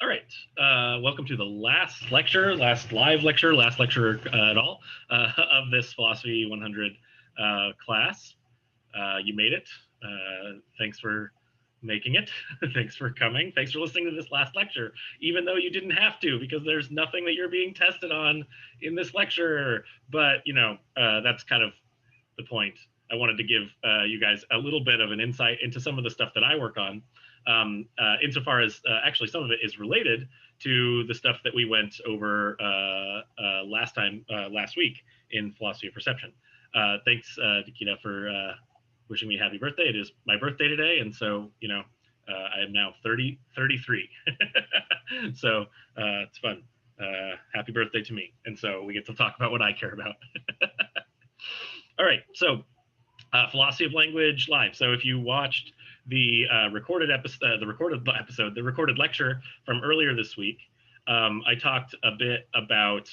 All right. Welcome to the last lecture, last live lecture, last lecture at all of this Philosophy 100 class. You made it. Thanks for making it. Thanks for coming. Thanks for listening to this last lecture, even though you didn't have to, because there's nothing that you're being tested on in this lecture. But, that's kind of the point. I wanted to give you guys a little bit of an insight into some of the stuff that I work on. Insofar as actually some of it is related to the stuff that we went over last week in philosophy of perception. Thanks, Nikita, for wishing me happy birthday. It is my birthday today, and so I am now 33. So it's fun. Happy birthday to me, and so we get to talk about what I care about. All right, so philosophy of language live. So if you watched the recorded lecture from earlier this week, I talked a bit about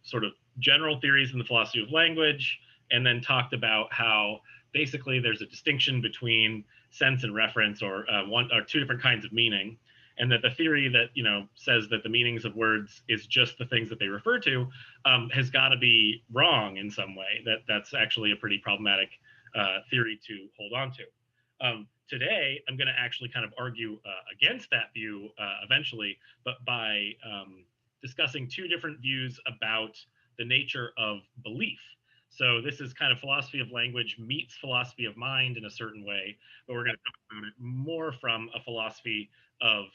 sort of general theories in the philosophy of language, and then talked about how basically there's a distinction between sense and reference, or one or two different kinds of meaning, and that the theory that says that the meanings of words is just the things that they refer to has got to be wrong in some way. That's actually a pretty problematic theory to hold on to. Today, I'm going to actually kind of argue against that view eventually, but by discussing two different views about the nature of belief. So this is kind of philosophy of language meets philosophy of mind in a certain way, but we're going to talk about it more from a philosophy of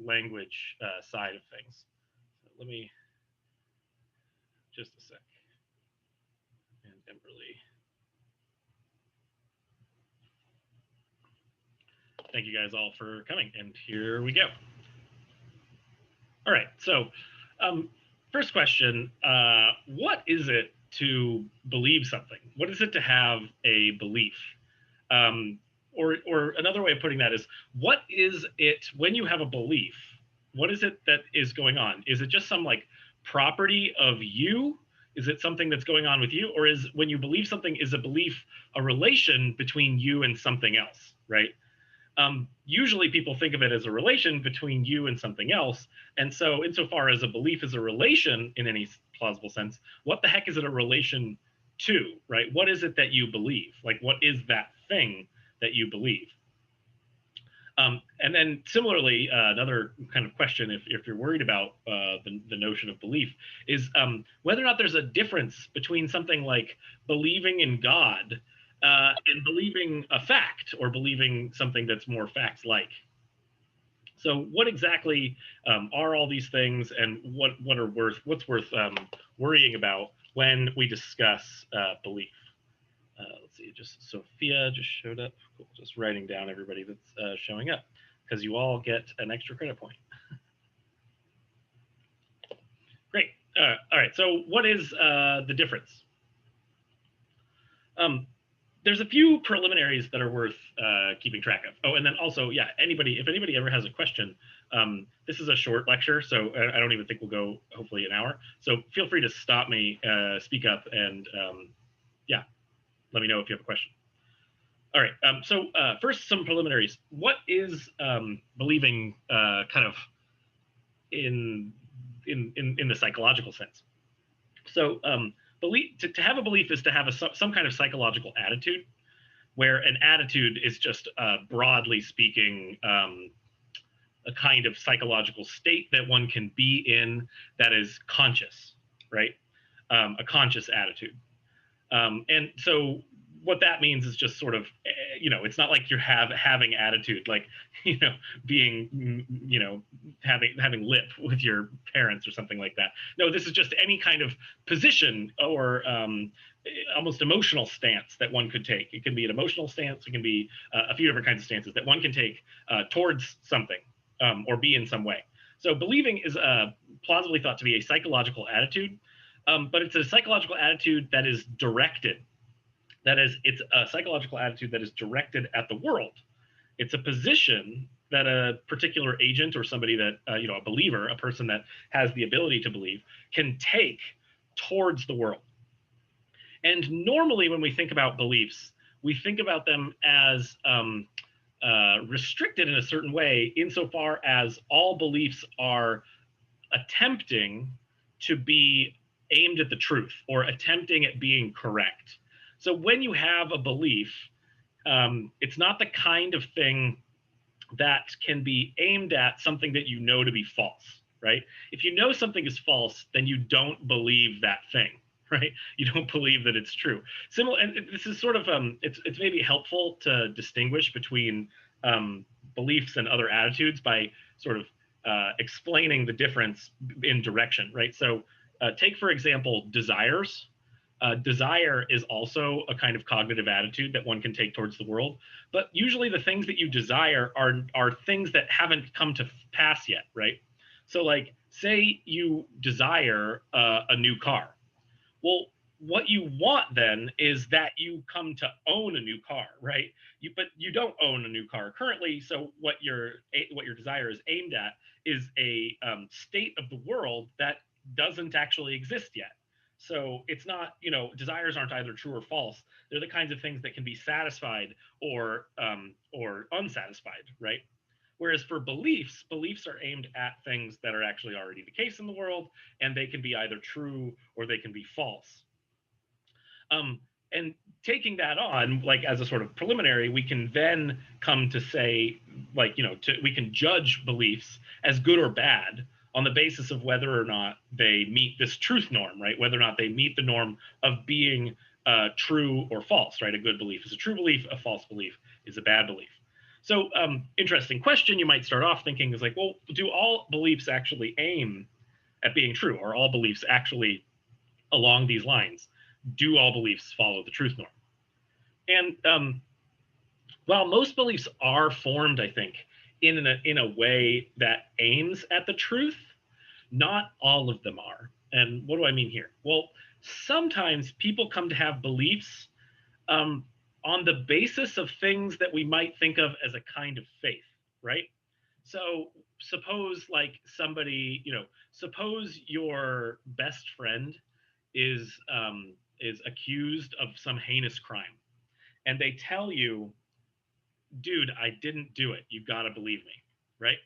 language side of things. So let me just a sec. And Emberly. Thank you guys all for coming, and here we go. All right, so first question, what is it to believe something? What is it to have a belief? Or another way of putting that is, what is it when you have a belief? What is it that is going on? Is it just some like property of you? Is it something that's going on with you? Or is when you believe something, is a belief a relation between you and something else, right? Usually people think of it as a relation between you and something else. And so insofar as a belief is a relation in any plausible sense, what the heck is it a relation to, right? What is it that you believe? Like, what is that thing that you believe? And then similarly, another kind of question, if you're worried about the notion of belief, is whether or not there's a difference between something like believing in God and believing a fact, or believing something that's more facts-like. So what exactly are all these things, and what's worth worrying about when we discuss belief? Let's see, just Sophia just showed up. Cool. Just writing down everybody that's showing up, because you all get an extra credit point. Great. All right, so what is the difference? There's a few preliminaries that are worth keeping track of. Oh, and then also, yeah, if anybody ever has a question, this is a short lecture, so I don't even think we'll go, hopefully, an hour. So feel free to stop me, speak up, and yeah, let me know if you have a question. All right, so first, some preliminaries. What is believing kind of in the psychological sense? So belief, to have a belief is to have some kind of psychological attitude, where an attitude is just broadly speaking a kind of psychological state that one can be in that is conscious, right? A conscious attitude. And so what that means is just sort of, it's not like you're having attitude, like, being, having lip with your parents or something like that. No, this is just any kind of position or almost emotional stance that one could take. It can be an emotional stance. It can be a few different kinds of stances that one can take towards something or be in some way. So believing is plausibly thought to be a psychological attitude, but it's a psychological attitude that is directed. That is, it's a psychological attitude that is directed at the world. It's a position that a particular agent or somebody that, a believer, a person that has the ability to believe, can take towards the world. And normally when we think about beliefs, we think about them as restricted in a certain way insofar as all beliefs are attempting to be aimed at the truth or attempting at being correct. So when you have a belief, it's not the kind of thing that can be aimed at something that you know to be false, right? If you know something is false, then you don't believe that thing, right? You don't believe that it's true. Similar, and this is sort of it's maybe helpful to distinguish between beliefs and other attitudes by sort of explaining the difference in direction, right? So take for example desires. Desire is also a kind of cognitive attitude that one can take towards the world, but usually the things that you desire are things that haven't come to pass yet, right? So, like, say you desire a new car. Well, what you want then is that you come to own a new car, right? But you don't own a new car currently. So what your desire is aimed at is a state of the world that doesn't actually exist yet. So it's not, desires aren't either true or false. They're the kinds of things that can be satisfied or unsatisfied, right? Whereas for beliefs, beliefs are aimed at things that are actually already the case in the world, and they can be either true or they can be false. And taking that on, like as a sort of preliminary, we can then come to say, like, we can judge beliefs as good or bad on the basis of whether or not they meet this truth norm, right? Whether or not they meet the norm of being true or false, right? A good belief is a true belief, a false belief is a bad belief. So, interesting question. You might start off thinking is like, well, do all beliefs actually aim at being true? Are all beliefs actually along these lines? Do all beliefs follow the truth norm? And while most beliefs are formed, I think, in a way that aims at the truth, not all of them are. And what do I mean here? Well, sometimes people come to have beliefs on the basis of things that we might think of as a kind of faith, right? So suppose like somebody, suppose your best friend is accused of some heinous crime, and they tell you, dude, I didn't do it. You got to believe me, right?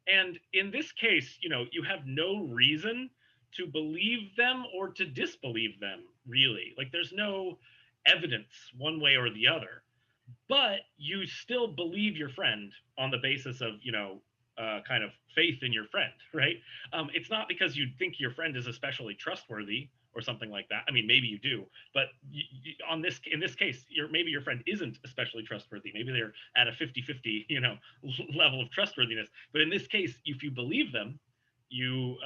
And in this case, you have no reason to believe them or to disbelieve them, really. Like, there's no evidence one way or the other, but you still believe your friend on the basis of, kind of faith in your friend, right? It's not because you think your friend is especially trustworthy or something like that. I mean, maybe you do, but in this case, maybe your friend isn't especially trustworthy. Maybe they're at a 50-50, level of trustworthiness. But in this case, if you believe them, you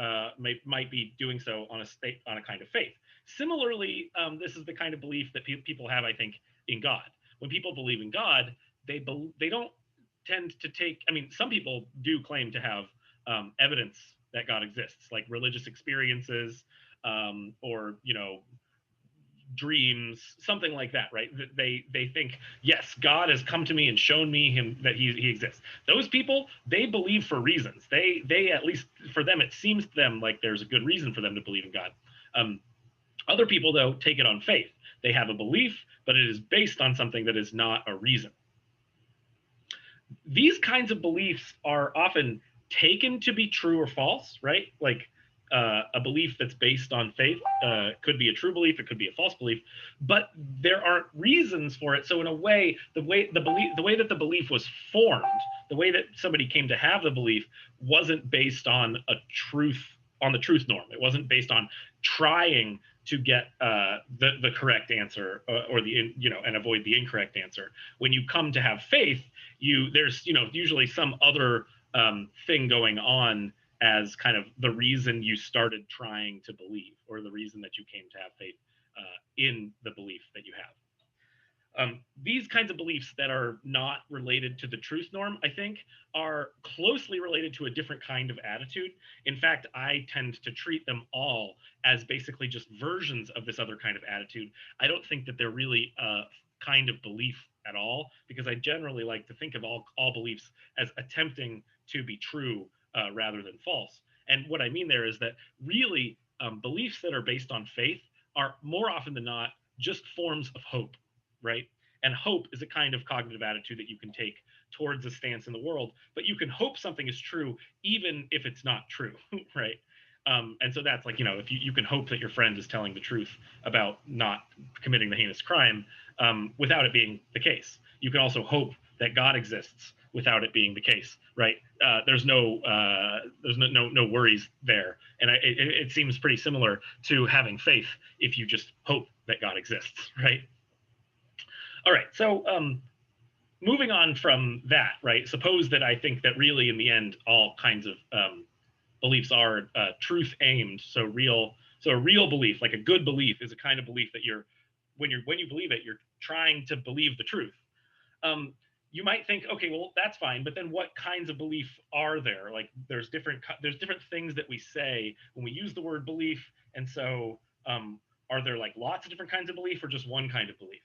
might be doing so on a kind of faith. Similarly, this is the kind of belief that people have, I think, in God. When people believe in God, they don't tend to take. I mean, some people do claim to have evidence that God exists, like religious experiences, or dreams, something like that, right? They think, yes, God has come to me and shown me him that he exists. Those people, they believe for reasons. They at least for them, it seems to them like there's a good reason for them to believe in God. Other people, though, take it on faith. They have a belief, but it is based on something that is not a reason. These kinds of beliefs are often taken to be true or false, right? Like a belief that's based on faith could be a true belief, it could be a false belief, but there aren't reasons for it. So in a way, the way that the belief was formed, the way that somebody came to have the belief, wasn't based on the truth norm. It wasn't based on trying to get the correct answer and avoid the incorrect answer. When you come to have faith, there's usually some other thing going on as kind of the reason you started trying to believe, or the reason that you came to have faith in the belief that you have. These kinds of beliefs that are not related to the truth norm, I think, are closely related to a different kind of attitude. In fact, I tend to treat them all as basically just versions of this other kind of attitude. I don't think that they're really a kind of belief at all, because I generally like to think of all beliefs as attempting to be true rather than false. And what I mean there is that really beliefs that are based on faith are more often than not just forms of hope, right? And hope is a kind of cognitive attitude that you can take towards a stance in the world, but you can hope something is true even if it's not true, right? And so that's like, if you can hope that your friend is telling the truth about not committing the heinous crime without it being the case. You can also hope that God exists without it being the case, right? There's no worries there, and it seems pretty similar to having faith if you just hope that God exists, right? All right, so moving on from that, right? Suppose that I think that really, in the end, all kinds of beliefs are truth aimed, so real. So a real belief, like a good belief, is a kind of belief that when you believe it, you're trying to believe the truth. You might think, okay, well, that's fine, but then what kinds of belief are there? Like, there's different things that we say when we use the word belief, and so are there like lots of different kinds of belief, or just one kind of belief?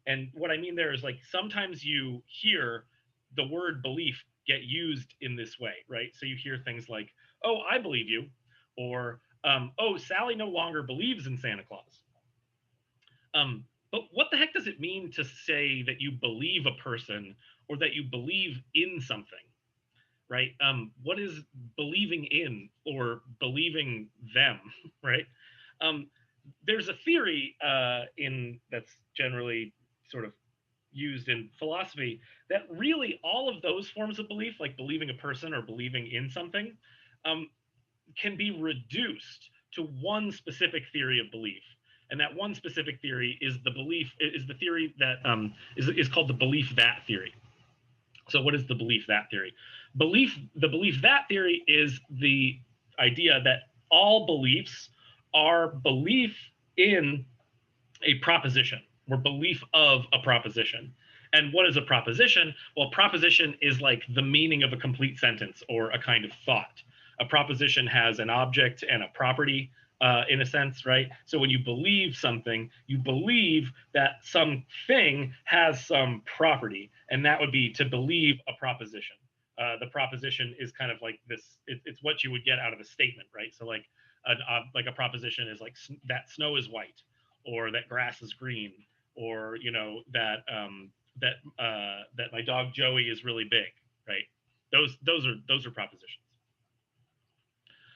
And what I mean there is, like, sometimes you hear the word belief get used in this way, right? So you hear things like, oh, I believe you, or oh, Sally no longer believes in Santa Claus. But what the heck does it mean to say that you believe a person or that you believe in something, right? What is believing in or believing them, right? There's a theory that's generally sort of used in philosophy that really all of those forms of belief, like believing a person or believing in something, can be reduced to one specific theory of belief. And that one specific theory is the theory that is called the belief that theory. So what is the belief that theory? The belief that theory is the idea that all beliefs are belief in a proposition, or belief of a proposition. And what is a proposition? Well, proposition is like the meaning of a complete sentence or a kind of thought. A proposition has an object and a property, in a sense, right? So when you believe something, you believe that something has some property, and that would be to believe a proposition. The proposition is kind of like this. It's what you would get out of a statement, right? So like a proposition is like that snow is white, or that grass is green, or that that my dog Joey is really big, right? Those are propositions.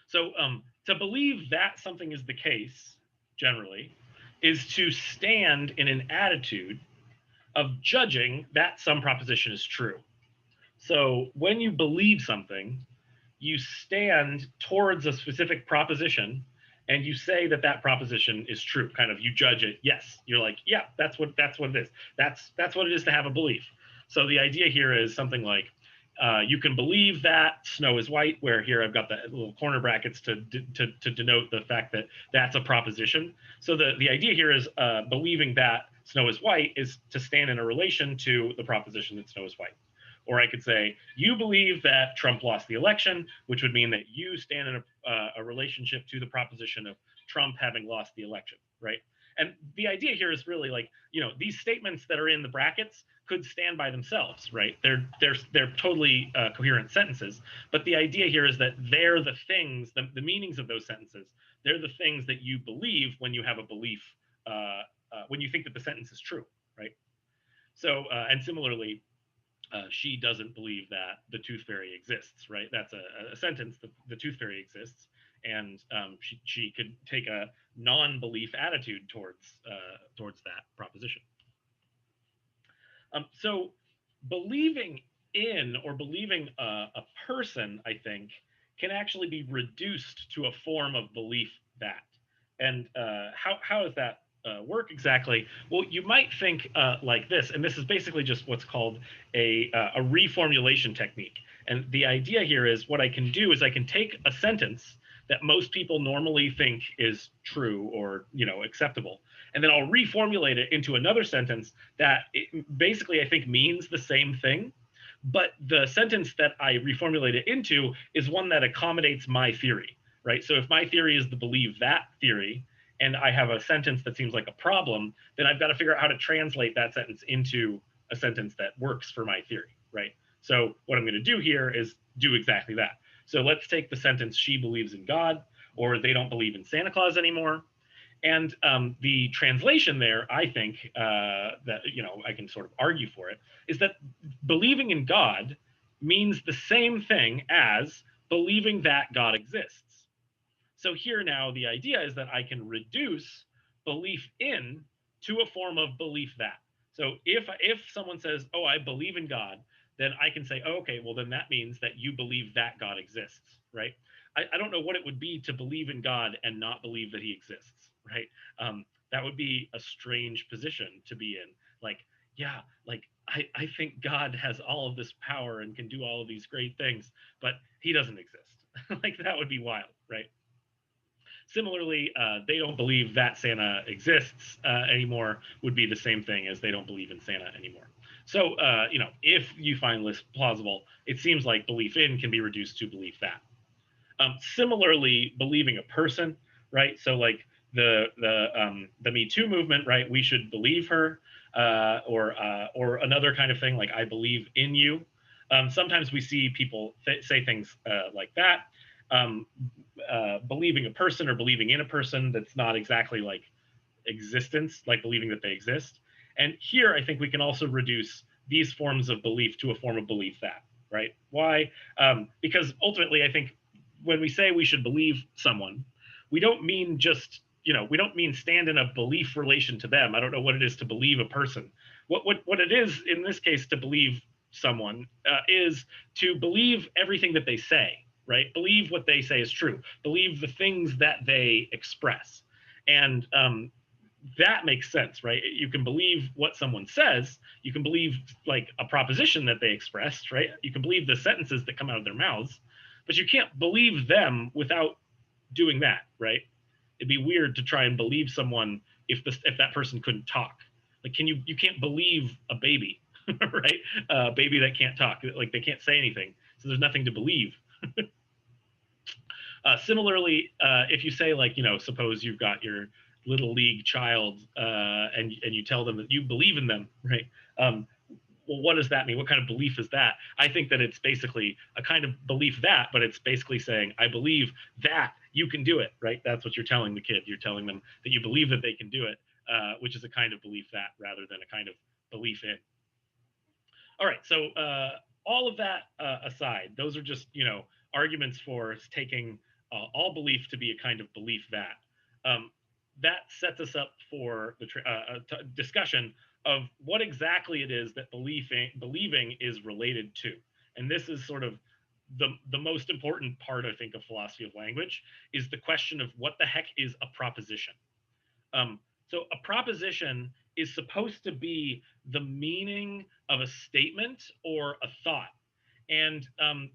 So to believe that something is the case, generally, is to stand in an attitude of judging that some proposition is true. So when you believe something, you stand towards a specific proposition and you say that that proposition is true. Kind of, you judge it. Yes, you're like, yeah, that's what it is. That's what it is to have a belief. So the idea here is something like, you can believe that snow is white, where here I've got the little corner brackets to denote the fact that that's a proposition. So the idea here is believing that snow is white is to stand in a relation to the proposition that snow is white. Or I could say, you believe that Trump lost the election, which would mean that you stand in a relationship to the proposition of Trump having lost the election, right? And the idea here is really like, these statements that are in the brackets could stand by themselves, right? They're totally coherent sentences. But the idea here is that they're the things, the meanings of those sentences, they're the things that you believe when you have a belief, when you think that the sentence is true, right? So, and similarly, she doesn't believe that the tooth fairy exists, right? That's a sentence, the tooth fairy exists. And she could take a non-belief attitude towards that proposition. So believing in or believing a person, I think, can actually be reduced to a form of belief that. And how does that work exactly? Well, you might think like this, and this is basically just what's called a reformulation technique. And the idea here is what I can do is I can take a sentence that most people normally think is true or acceptable, and then I'll reformulate it into another sentence that basically I think means the same thing, but the sentence that I reformulate it into is one that accommodates my theory, right? So if my theory is the believe that theory, and I have a sentence that seems like a problem, then I've got to figure out how to translate that sentence into a sentence that works for my theory, right? So what I'm going to do here is do exactly that. So let's take the sentence, she believes in God, or they don't believe in Santa Claus anymore. And the translation there, I think, that, I can sort of argue for it, is that believing in God means the same thing as believing that God exists. So here now, the idea is that I can reduce belief in to a form of belief that. So if someone says, "Oh, I believe in God," then I can say, "Oh, okay, well then that means that you believe that God exists," right? I don't know what it would be to believe in God and not believe that He exists, right? That would be a strange position to be in. Like, yeah, like I think God has all of this power and can do all of these great things, but He doesn't exist. Like that would be wild, right? Similarly, they don't believe that Santa exists anymore would be the same thing as they don't believe in Santa anymore. So, if you find this plausible, it seems like belief in can be reduced to belief that. Similarly, believing a person, right? So, like the Me Too movement, right? We should believe her, or another kind of thing like I believe in you. Sometimes we see people say things like that. Um, Believing a person or believing in a person that's not exactly like existence, like believing that they exist. And here, I think we can also reduce these forms of belief to a form of belief that, right? Why? Because ultimately, I think when we say we should believe someone, we don't mean just, we don't mean stand in a belief relation to them. I don't know what it is to believe a person. What it is in this case to believe someone is to believe everything that they say, right? Believe what they say is true. Believe the things that they express. And that makes sense, right? You can believe what someone says. You can believe like a proposition that they expressed, right? You can believe the sentences that come out of their mouths, but you can't believe them without doing that, right? It'd be weird to try and believe someone if that person couldn't talk. Like, you can't believe a baby, right? A baby that can't talk, like they can't say anything, so there's nothing to believe. Similarly, if you say like, suppose you've got your little league child and you tell them that you believe in them, right? Well, what does that mean? What kind of belief is that? I think that it's basically a kind of belief that, but it's basically saying, I believe that you can do it, right? That's what you're telling the kid. You're telling them that you believe that they can do it, which is a kind of belief that rather than a kind of belief in. All right, so all of that aside, those are just arguments for taking all belief to be a kind of belief that. That sets us up for the discussion of what exactly it is that believing is related to, and this is sort of the most important part, I think, of philosophy of language, is the question of what the heck is a proposition. So a proposition is supposed to be the meaning of a statement or a thought. And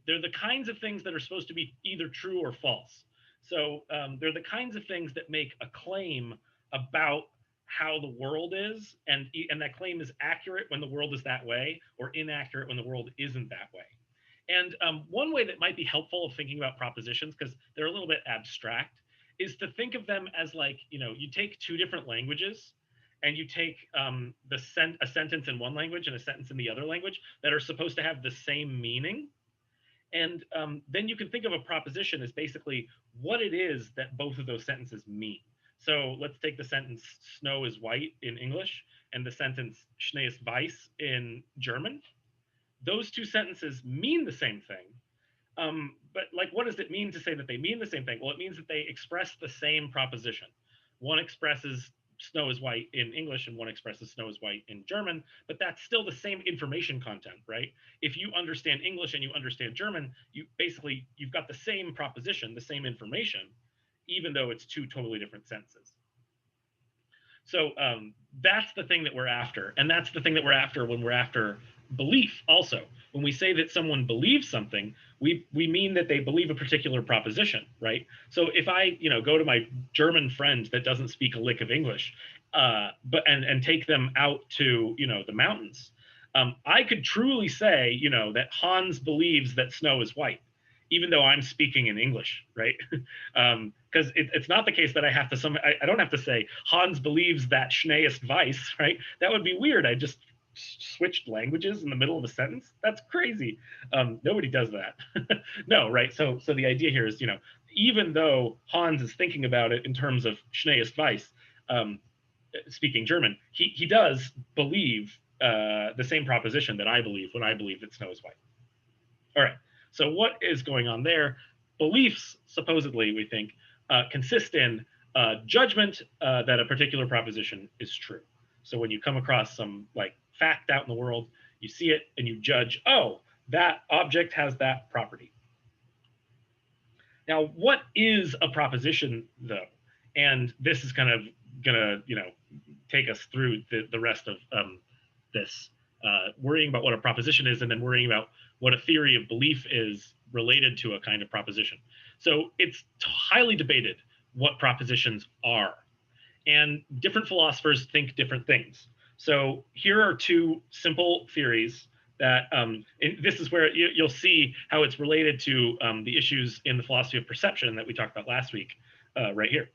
they're the kinds of things that are supposed to be either true or false. So they're the kinds of things that make a claim about how the world is, and that claim is accurate when the world is that way, or inaccurate when the world isn't that way. And one way that might be helpful of thinking about propositions, because they're a little bit abstract, is to think of them as like, you take two different languages and you take a sentence in one language and a sentence in the other language that are supposed to have the same meaning. And then you can think of a proposition as basically what it is that both of those sentences mean. So let's take the sentence "snow is white" in English and the sentence "Schnee ist weiß" in German. Those two sentences mean the same thing. But like, what does it mean to say that they mean the same thing? Well, it means that they express the same proposition. One expresses snow is white in English and one expresses snow is white in German, but that's still the same information content, right? If you understand English and you understand German, you've got the same proposition, the same information, even though it's two totally different sentences. So that's the thing that we're after. And that's the thing that we're after when we're after belief also. When we say that someone believes something, we mean that they believe a particular proposition, right? So if I, go to my German friend that doesn't speak a lick of English, and take them out to, the mountains, I could truly say, that Hans believes that snow is white, even though I'm speaking in English, right? Because it's not the case that I have to I don't have to say Hans believes that Schnee ist weiß, right? That would be weird. I just switched languages in the middle of a sentence. That's crazy. Nobody does that. No, right? So the idea here is, even though Hans is thinking about it in terms of Schnee ist weiß, speaking German, he does believe the same proposition that I believe when I believe that snow is white. All right. So what is going on there? Beliefs, supposedly, we think, consist in judgment that a particular proposition is true. So when you come across some like fact out in the world, you see it and you judge, oh, that object has that property. Now, what is a proposition, though? And this is kind of gonna, take us through the rest of this, worrying about what a proposition is, and then worrying about what a theory of belief is related to a kind of proposition. So it's highly debated what propositions are, and different philosophers think different things. So here are two simple theories that, and this is where you'll see how it's related to the issues in the philosophy of perception that we talked about last week, right here.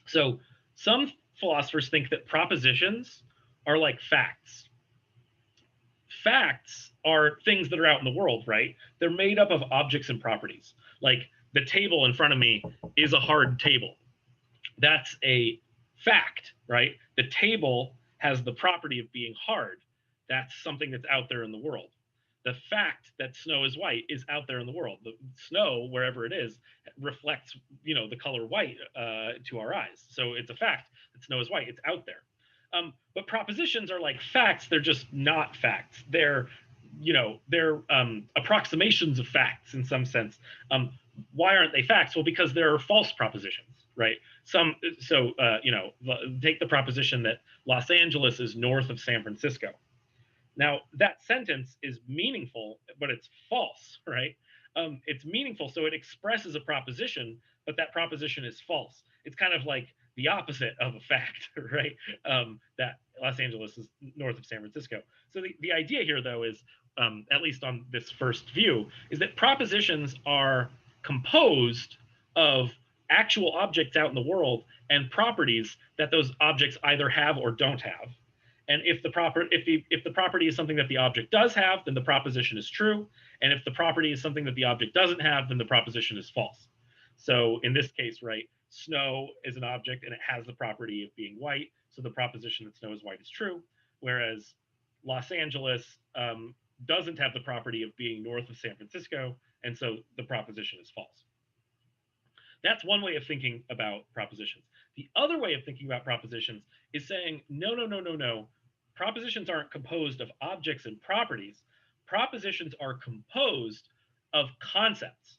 So some philosophers think that propositions are like facts. Facts are things that are out in the world, right? They're made up of objects and properties. Like the table in front of me is a hard table. That's a fact, right? The table has the property of being hard. That's something that's out there in the world. The fact that snow is white is out there in the world. The snow, wherever it is, reflects, the color white to our eyes. So it's a fact that snow is white. It's out there. But propositions are like facts. They're just not facts. They're approximations of facts in some sense. Why aren't they facts? Well, because there are false propositions, right? Take the proposition that Los Angeles is north of San Francisco. Now, that sentence is meaningful, but it's false, right? It's meaningful, so it expresses a proposition, but that proposition is false. It's kind of like the opposite of a fact, right? That Los Angeles is north of San Francisco. So the idea here, though, is, at least on this first view, is that propositions are composed of actual objects out in the world and properties that those objects either have or don't have. And if the property is something that the object does have, then the proposition is true. And if the property is something that the object doesn't have, then the proposition is false. So in this case, right, snow is an object and it has the property of being white. So the proposition that snow is white is true. Whereas Los Angeles doesn't have the property of being north of San Francisco. And so the proposition is false. That's one way of thinking about propositions. The other way of thinking about propositions is saying, no. Propositions aren't composed of objects and properties. Propositions are composed of concepts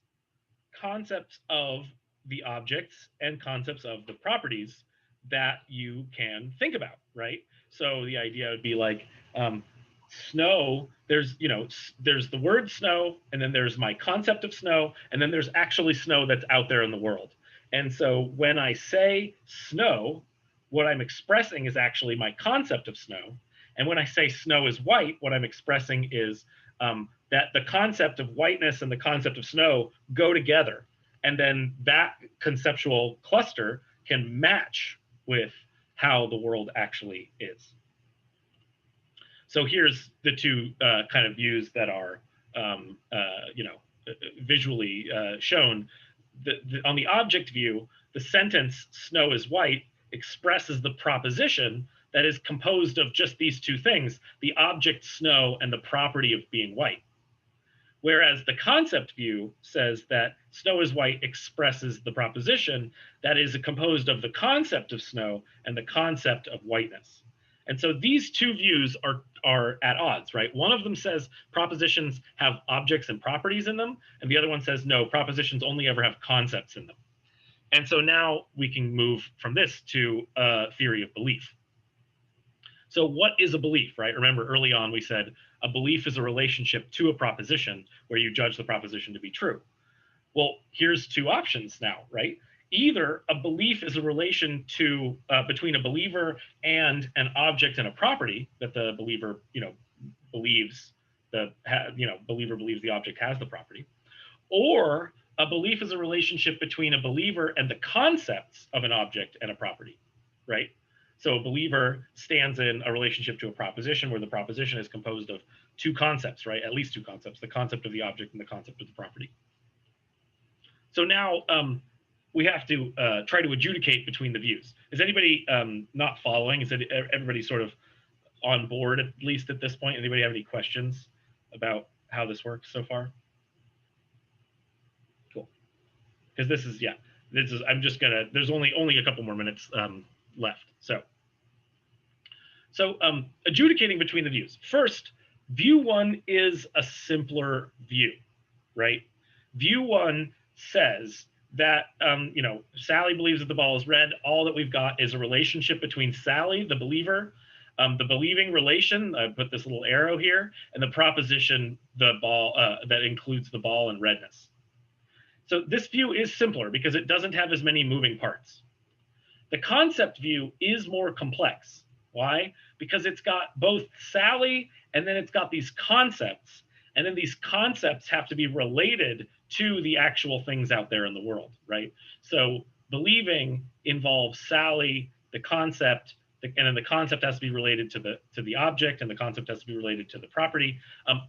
of the objects and concepts of the properties that you can think about, right? So the idea would be like, snow, there's the word snow, and then there's my concept of snow, and then there's actually snow that's out there in the world. And so when I say snow, what I'm expressing is actually my concept of snow. And when I say snow is white, what I'm expressing is that the concept of whiteness and the concept of snow go together. And then that conceptual cluster can match with how the world actually is. So here's the two kind of views that are, visually shown. On the object view, the sentence "snow is white" expresses the proposition that is composed of just these two things: the object snow and the property of being white. Whereas the concept view says that snow is white expresses the proposition that is composed of the concept of snow and the concept of whiteness. And so these two views are at odds, right? One of them says propositions have objects and properties in them, and the other one says, no, propositions only ever have concepts in them. And so now we can move from this to a theory of belief. So what is a belief, right? Remember early on we said a belief is a relationship to a proposition where you judge the proposition to be true. Well, here's two options now, right? Either a belief is a relation to between a believer and an object and a property that the believer, believes believer believes the object has the property, or a belief is a relationship between a believer and the concepts of an object and a property, right? So a believer stands in a relationship to a proposition where the proposition is composed of two concepts, right? At least two concepts: the concept of the object and the concept of the property. So now, we have to try to adjudicate between the views. Is anybody not following? Is everybody sort of on board, at least at this point? Anybody have any questions about how this works so far? Cool. Because this is, yeah, this is, I'm just gonna, there's only a couple more minutes left. So adjudicating between the views. First, view one is a simpler view, right? View one says that, Sally believes that the ball is red. All that we've got is a relationship between Sally, the believer, the believing relation, I put this little arrow here, and the proposition, the ball, that includes the ball and redness. So this view is simpler because it doesn't have as many moving parts. The concept view is more complex. Why? Because it's got both Sally and then it's got these concepts. And then these concepts have to be related to the actual things out there in the world, right? So believing involves Sally, the concept, and then the concept has to be related to the object, and the concept has to be related to the property.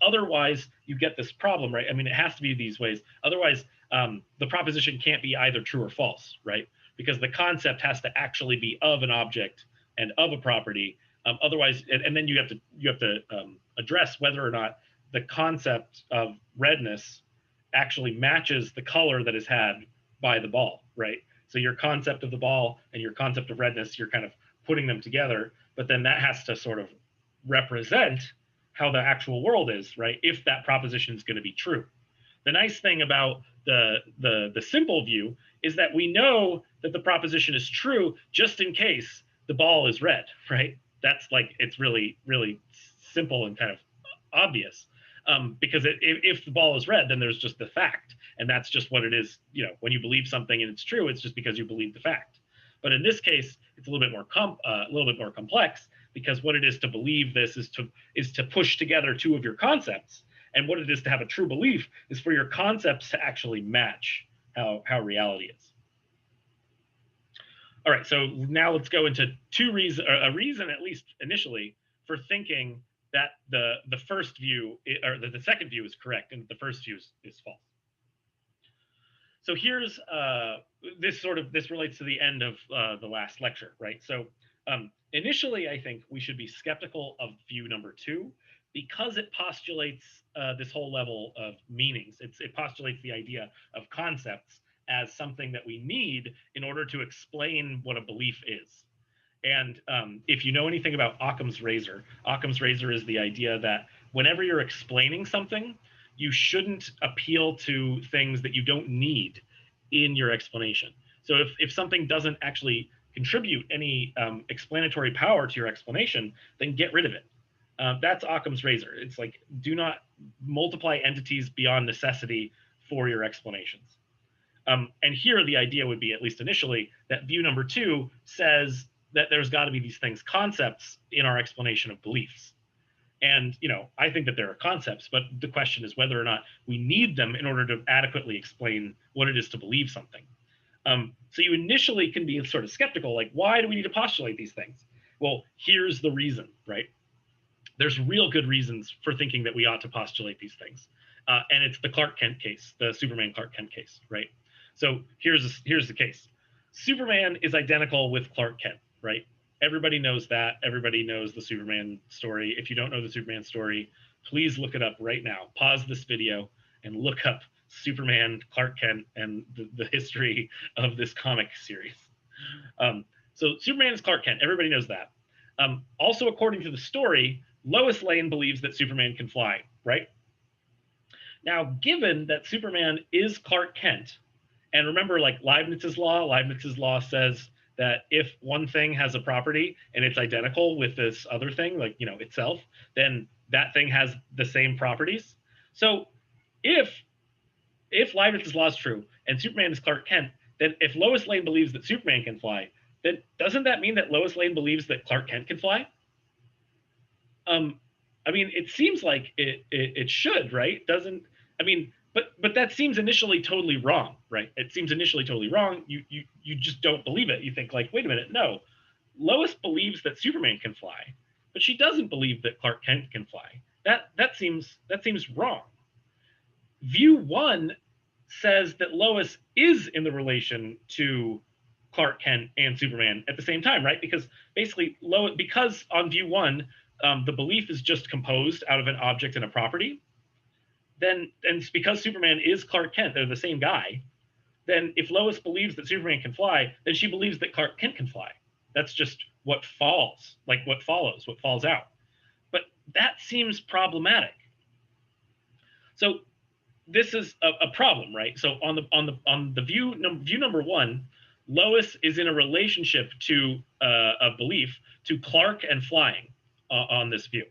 Otherwise, you get this problem, right? I mean, it has to be these ways. Otherwise, the proposition can't be either true or false, right? Because the concept has to actually be of an object and of a property. Otherwise, and then you have to address whether or not the concept of redness actually matches the color that is had by the ball, right? So your concept of the ball and your concept of redness, you're kind of putting them together, but then that has to sort of represent how the actual world is, right? If that proposition is going to be true. The nice thing about the simple view is that we know that the proposition is true just in case the ball is red, right? That's like, it's really, really simple and kind of obvious. Because if the ball is red, then there's just the fact, and that's just what it is. When you believe something and it's true, it's just because you believe the fact. But in this case, it's a little bit more complex, because what it is to believe this is to push together two of your concepts, and what it is to have a true belief is for your concepts to actually match how reality is. All right, so now let's go into a reason, at least initially, for thinking that the first view, or the second view, is correct and the first view is false. So here's this relates to the end of the last lecture, right? So initially, I think we should be skeptical of view number two, because it postulates this whole level of meanings. It postulates the idea of concepts as something that we need in order to explain what a belief is. And if you know anything about Occam's razor is the idea that whenever you're explaining something, you shouldn't appeal to things that you don't need in your explanation. So if something doesn't actually contribute any explanatory power to your explanation, then get rid of it. That's Occam's razor. It's like, do not multiply entities beyond necessity for your explanations. And here the idea would be, at least initially, that view number two says that there's got to be these things, concepts, in our explanation of beliefs. And, I think that there are concepts, but the question is whether or not we need them in order to adequately explain what it is to believe something. So you initially can be sort of skeptical, like, why do we need to postulate these things? Well, here's the reason, right? There's real good reasons for thinking that we ought to postulate these things. And it's the Clark Kent case, the Superman Clark Kent case, right? So here's the case. Superman is identical with Clark Kent, right? Everybody knows that. Everybody knows the Superman story. If you don't know the Superman story, please look it up right now. Pause this video and look up Superman, Clark Kent, and the history of this comic series. So Superman is Clark Kent. Everybody knows that. Also, according to the story, Lois Lane believes that Superman can fly, right? Now, given that Superman is Clark Kent, and remember, like Leibniz's law says that if one thing has a property and it's identical with this other thing, like, itself, then that thing has the same properties. So if Leibniz's law is true and Superman is Clark Kent, then if Lois Lane believes that Superman can fly, then doesn't that mean that Lois Lane believes that Clark Kent can fly? I mean, it seems like it should, right? But that seems initially totally wrong, right? It seems initially totally wrong. You just don't believe it. You think, like, wait a minute, no. Lois believes that Superman can fly, but she doesn't believe that Clark Kent can fly. That seems wrong. View one says that Lois is in the relation to Clark Kent and Superman at the same time, right? Because basically, because on view one, the belief is just composed out of an object and a property, then, and because Superman is Clark Kent, they're the same guy, then if Lois believes that Superman can fly, then she believes that Clark Kent can fly. That's just what falls, like what follows, what falls out. But that seems problematic. So this is a problem, right? So on the view number one, Lois is in a relationship to a belief to Clark and flying on this view,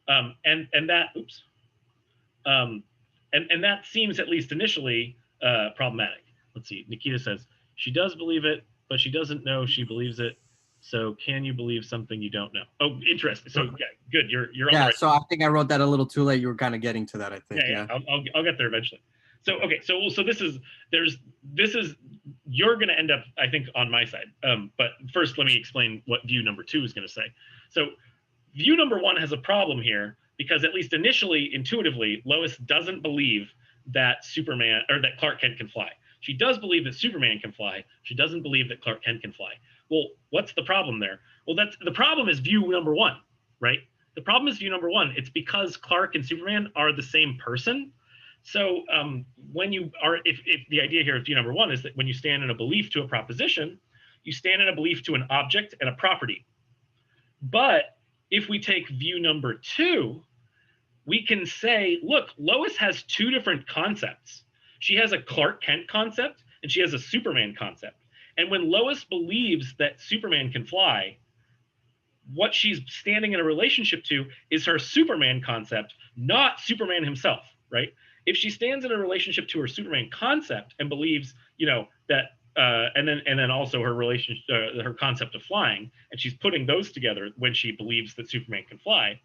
and that and that seems, at least initially, problematic. Let's see. Nikita says she does believe it, but she doesn't know she believes it. So can you believe something you don't know? Oh, interesting. So yeah, good. You're on the right. So I think I wrote that a little too late. You were kind of getting to that, I think. Yeah. I'll get there eventually. So okay. So this is you're going to end up, I think, on my side. But first, let me explain what view number two is going to say. So view number one has a problem here because, at least initially, intuitively, Lois doesn't believe that Superman or that Clark Kent can fly. She does believe that Superman can fly. She doesn't believe that Clark Kent can fly. Well, what's the problem there? Well, the problem is view number one, right? The problem is view number one. It's because Clark and Superman are the same person. So when you are, if the idea here of view number one is that when you stand in a belief to a proposition, you stand in a belief to an object and a property. But if we take view number two, we can say, look, Lois has two different concepts. She has a Clark Kent concept and she has a Superman concept. And when Lois believes that Superman can fly, what she's standing in a relationship to is her Superman concept, not Superman himself, right? If she stands in a relationship to her Superman concept and believes, that, and then also her her concept of flying, and she's putting those together when she believes that Superman can fly,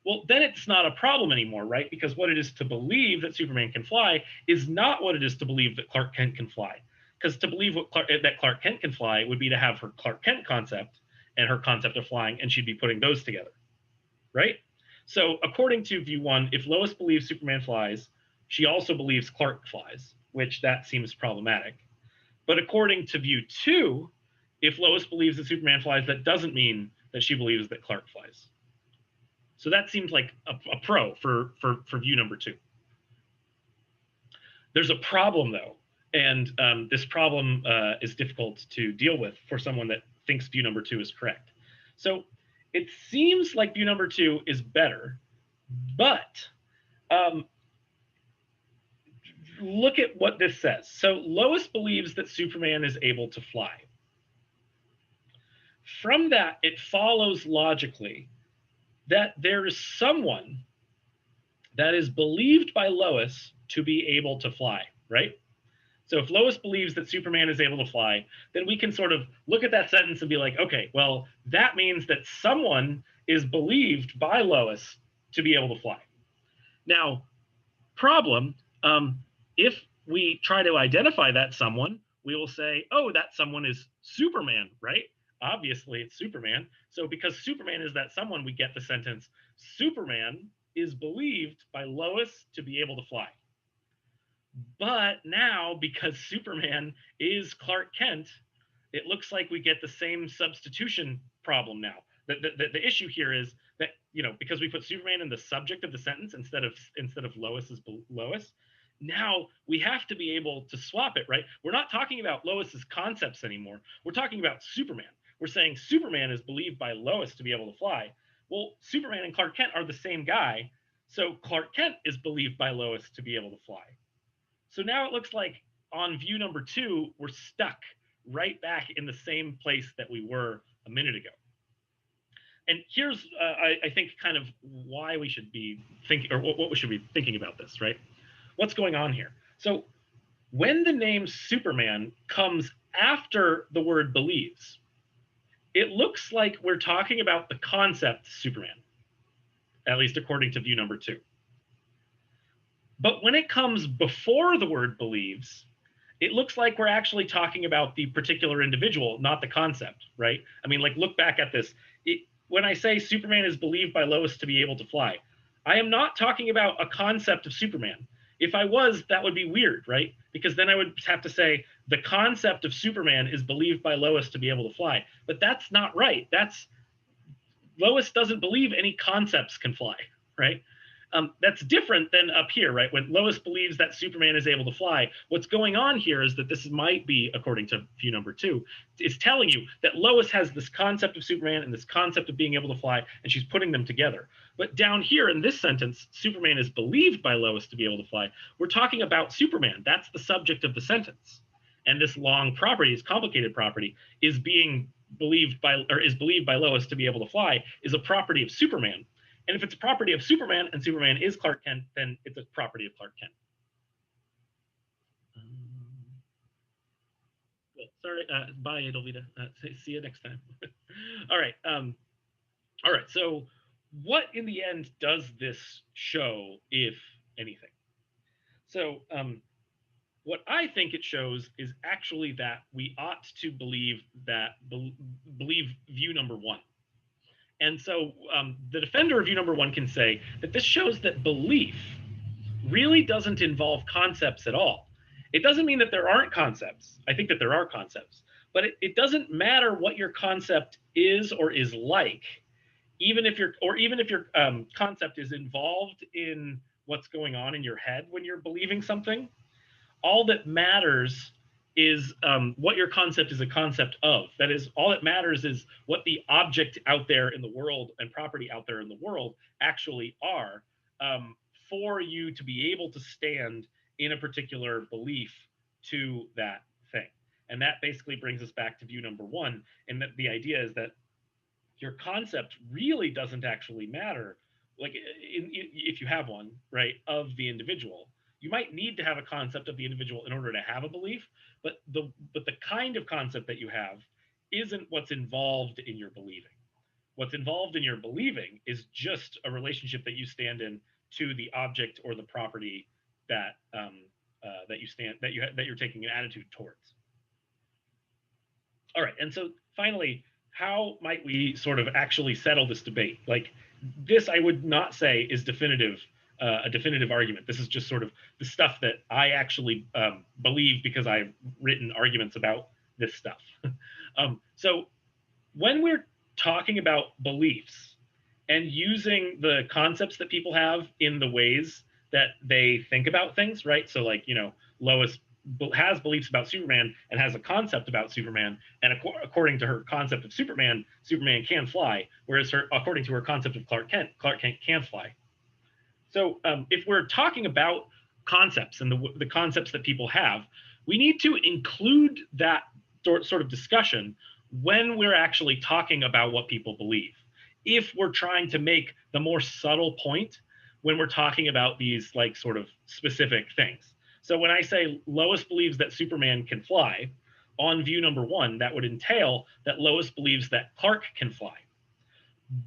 well, then it's not a problem anymore, right? Because what it is to believe that Superman can fly is not what it is to believe that Clark Kent can fly. Because to believe that Clark Kent can fly would be to have her Clark Kent concept and her concept of flying, and she'd be putting those together, right? So according to view one, if Lois believes Superman flies, she also believes Clark flies, which that seems problematic. But according to view two, if Lois believes that Superman flies, that doesn't mean that she believes that Clark flies. So that seems like a pro for view number two. There's a problem, though, and this problem is difficult to deal with for someone that thinks view number two is correct. So it seems like view number two is better, but look at what this says. So Lois believes that Superman is able to fly. From that, it follows logically that there is someone that is believed by Lois to be able to fly, right? So if Lois believes that Superman is able to fly, then we can sort of look at that sentence and be like, okay, well, that means that someone is believed by Lois to be able to fly. Now, problem, if we try to identify that someone, we will say, oh, that someone is Superman, right? Obviously, it's Superman. So because Superman is that someone, we get the sentence, Superman is believed by Lois to be able to fly. But now, because Superman is Clark Kent, it looks like we get the same substitution problem now. The issue here is that, because we put Superman in the subject of the sentence instead of Lois as Lois, now we have to be able to swap it, right? We're not talking about Lois's concepts anymore. We're talking about Superman. We're saying Superman is believed by Lois to be able to fly. Well, Superman and Clark Kent are the same guy, so Clark Kent is believed by Lois to be able to fly. So now it looks like on view number two, we're stuck right back in the same place that we were a minute ago. And here's, I think, kind of why we should be thinking, or what we should be thinking about this, right? What's going on here? So when the name Superman comes after the word believes, it looks like we're talking about the concept Superman, at least according to view number two. But when it comes before the word believes, it looks like we're actually talking about the particular individual, not the concept, right? I mean, like, look back at this. When I say Superman is believed by Lois to be able to fly, I am not talking about a concept of Superman. If I was, that would be weird, right? because then I would have to say the concept of Superman is believed by Lois to be able to fly. But that's not right. Lois doesn't believe any concepts can fly, right? That's different than up here, right? When Lois believes that Superman is able to fly, what's going on here is that this might be, according to view number 2, is telling you that Lois has this concept of Superman and this concept of being able to fly, and she's putting them together. But down here in this sentence, Superman is believed by Lois to be able to fly. We're talking about Superman. That's the subject of the sentence. And this long property, this complicated property, is believed by Lois to be able to fly, is a property of Superman. And if it's a property of Superman and Superman is Clark Kent, then it's a property of Clark Kent. Well, sorry, bye, Edelvita. See you next time. All right. All right. So what in the end does this show, if anything? So what I think it shows is actually that we ought to believe view number 1. And so the defender of view number 1 can say that this shows that belief really doesn't involve concepts at all. It doesn't mean that there aren't concepts. I think that there are concepts, but it doesn't matter what your concept is or is like, even if your concept is involved in what's going on in your head when you're believing something. All that matters is what your concept is a concept of. That is, all that matters is what the object out there in the world and property out there in the world actually are, for you to be able to stand in a particular belief to that thing. And that basically brings us back to view number 1, and that the idea is that your concept really doesn't actually matter, like if you have one, right, of the individual. You might need to have a concept of the individual in order to have a belief, but the kind of concept that you have isn't what's involved in your believing. What's involved in your believing is just a relationship that you stand in to the object or the property that you're taking an attitude towards. All right, and so finally, how might we sort of actually settle this debate? Like this, I would not say is a definitive argument. This is just sort of the stuff that I actually believe because I've written arguments about this stuff. So when we're talking about beliefs and using the concepts that people have in the ways that they think about things, right? So like, Lois has beliefs about Superman and has a concept about Superman, and according to her concept of Superman, Superman can fly, whereas according to her concept of Clark Kent can't fly. So if we're talking about concepts and the concepts that people have, we need to include that sort of discussion when we're actually talking about what people believe. If we're trying to make the more subtle point when we're talking about these like sort of specific things. So when I say Lois believes that Superman can fly, on view number 1, that would entail that Lois believes that Clark can fly.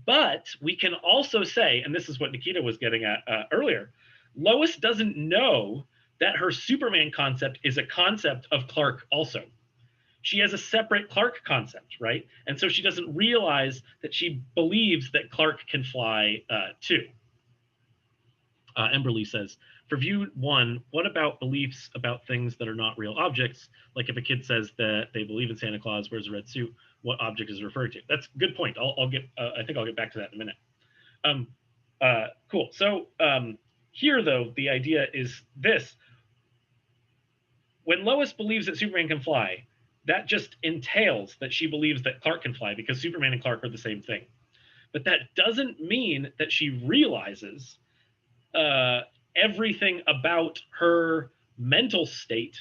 But we can also say, and this is what Nikita was getting at earlier, Lois doesn't know that her Superman concept is a concept of Clark also. She has a separate Clark concept, right? And so she doesn't realize that she believes that Clark can fly too. Emberly says, for view 1, what about beliefs about things that are not real objects? Like if a kid says that they believe in Santa Claus, wears a red suit, what object is referred to? That's a good point. I think I'll get back to that in a minute. Cool. So here, though, the idea is this. When Lois believes that Superman can fly, that just entails that she believes that Clark can fly because Superman and Clark are the same thing. But that doesn't mean that she realizes everything about her mental state,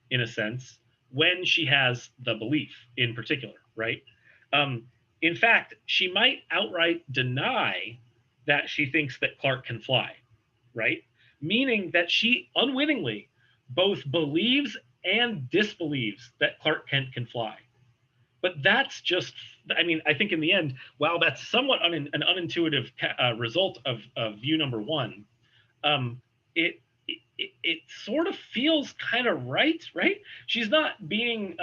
in a sense, when she has the belief in particular, right? In fact, she might outright deny that she thinks that Clark can fly, right? Meaning that she unwittingly both believes and disbelieves that Clark Kent can fly. But that's just, I mean, I think in the end, while that's somewhat an unintuitive result of view number 1, it sort of feels kind of right? She's not being,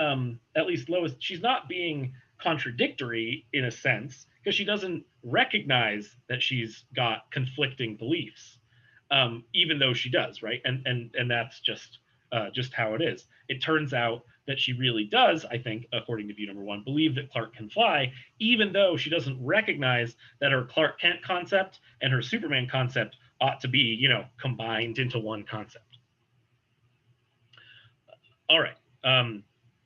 at least Lois, she's not being contradictory in a sense, because she doesn't recognize that she's got conflicting beliefs, even though she does, right? And that's just just how it is. It turns out that she really does, I think, according to view number one, believe that Clark can fly, even though she doesn't recognize that her Clark Kent concept and her Superman concept ought to be, combined into one concept. All right.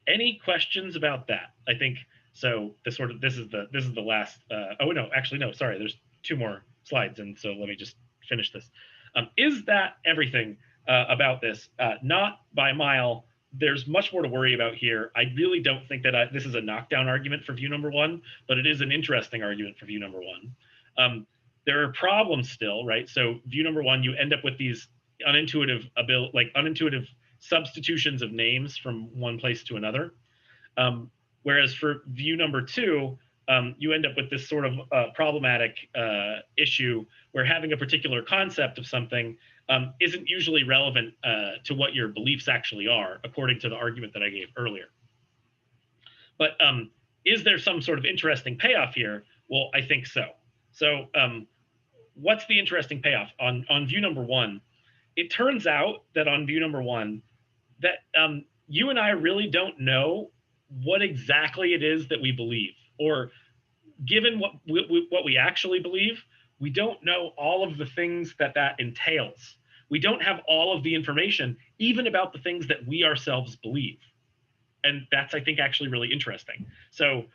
Any questions about that? I think so. This is the last. Oh no, actually no. Sorry, there's 2 more slides, and so let me just finish this. Is that everything about this? Not by a mile. There's much more to worry about here. I really don't think that this is a knockdown argument for view number one, but it is an interesting argument for view number one. There are problems still, right? So view number one, you end up with these unintuitive substitutions of names from one place to another. Whereas for view number two, you end up with this sort of problematic issue where having a particular concept of something isn't usually relevant to what your beliefs actually are, according to the argument that I gave earlier. But is there some sort of interesting payoff here? Well, I think so. So what's the interesting payoff? On view number one, it turns out that on view number one, that you and I really don't know what exactly it is that we believe, or given what we actually believe, we don't know all of the things that entails. We don't have all of the information, even about the things that we ourselves believe. And that's, I think, actually really interesting. So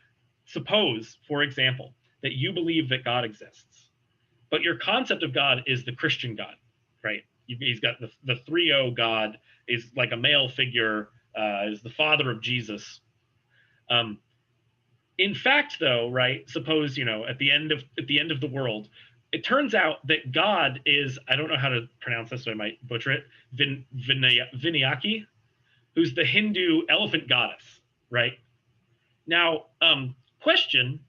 suppose, for example, that you believe that God exists, but your concept of God is the Christian God, right? He's got the 3-0 God, is like a male figure, is the father of Jesus. In fact, though, right? Suppose, at the end of the world, it turns out that God is, I don't know how to pronounce this, so I might butcher it, Vinayaki, who's the Hindu elephant goddess, right? Now, question,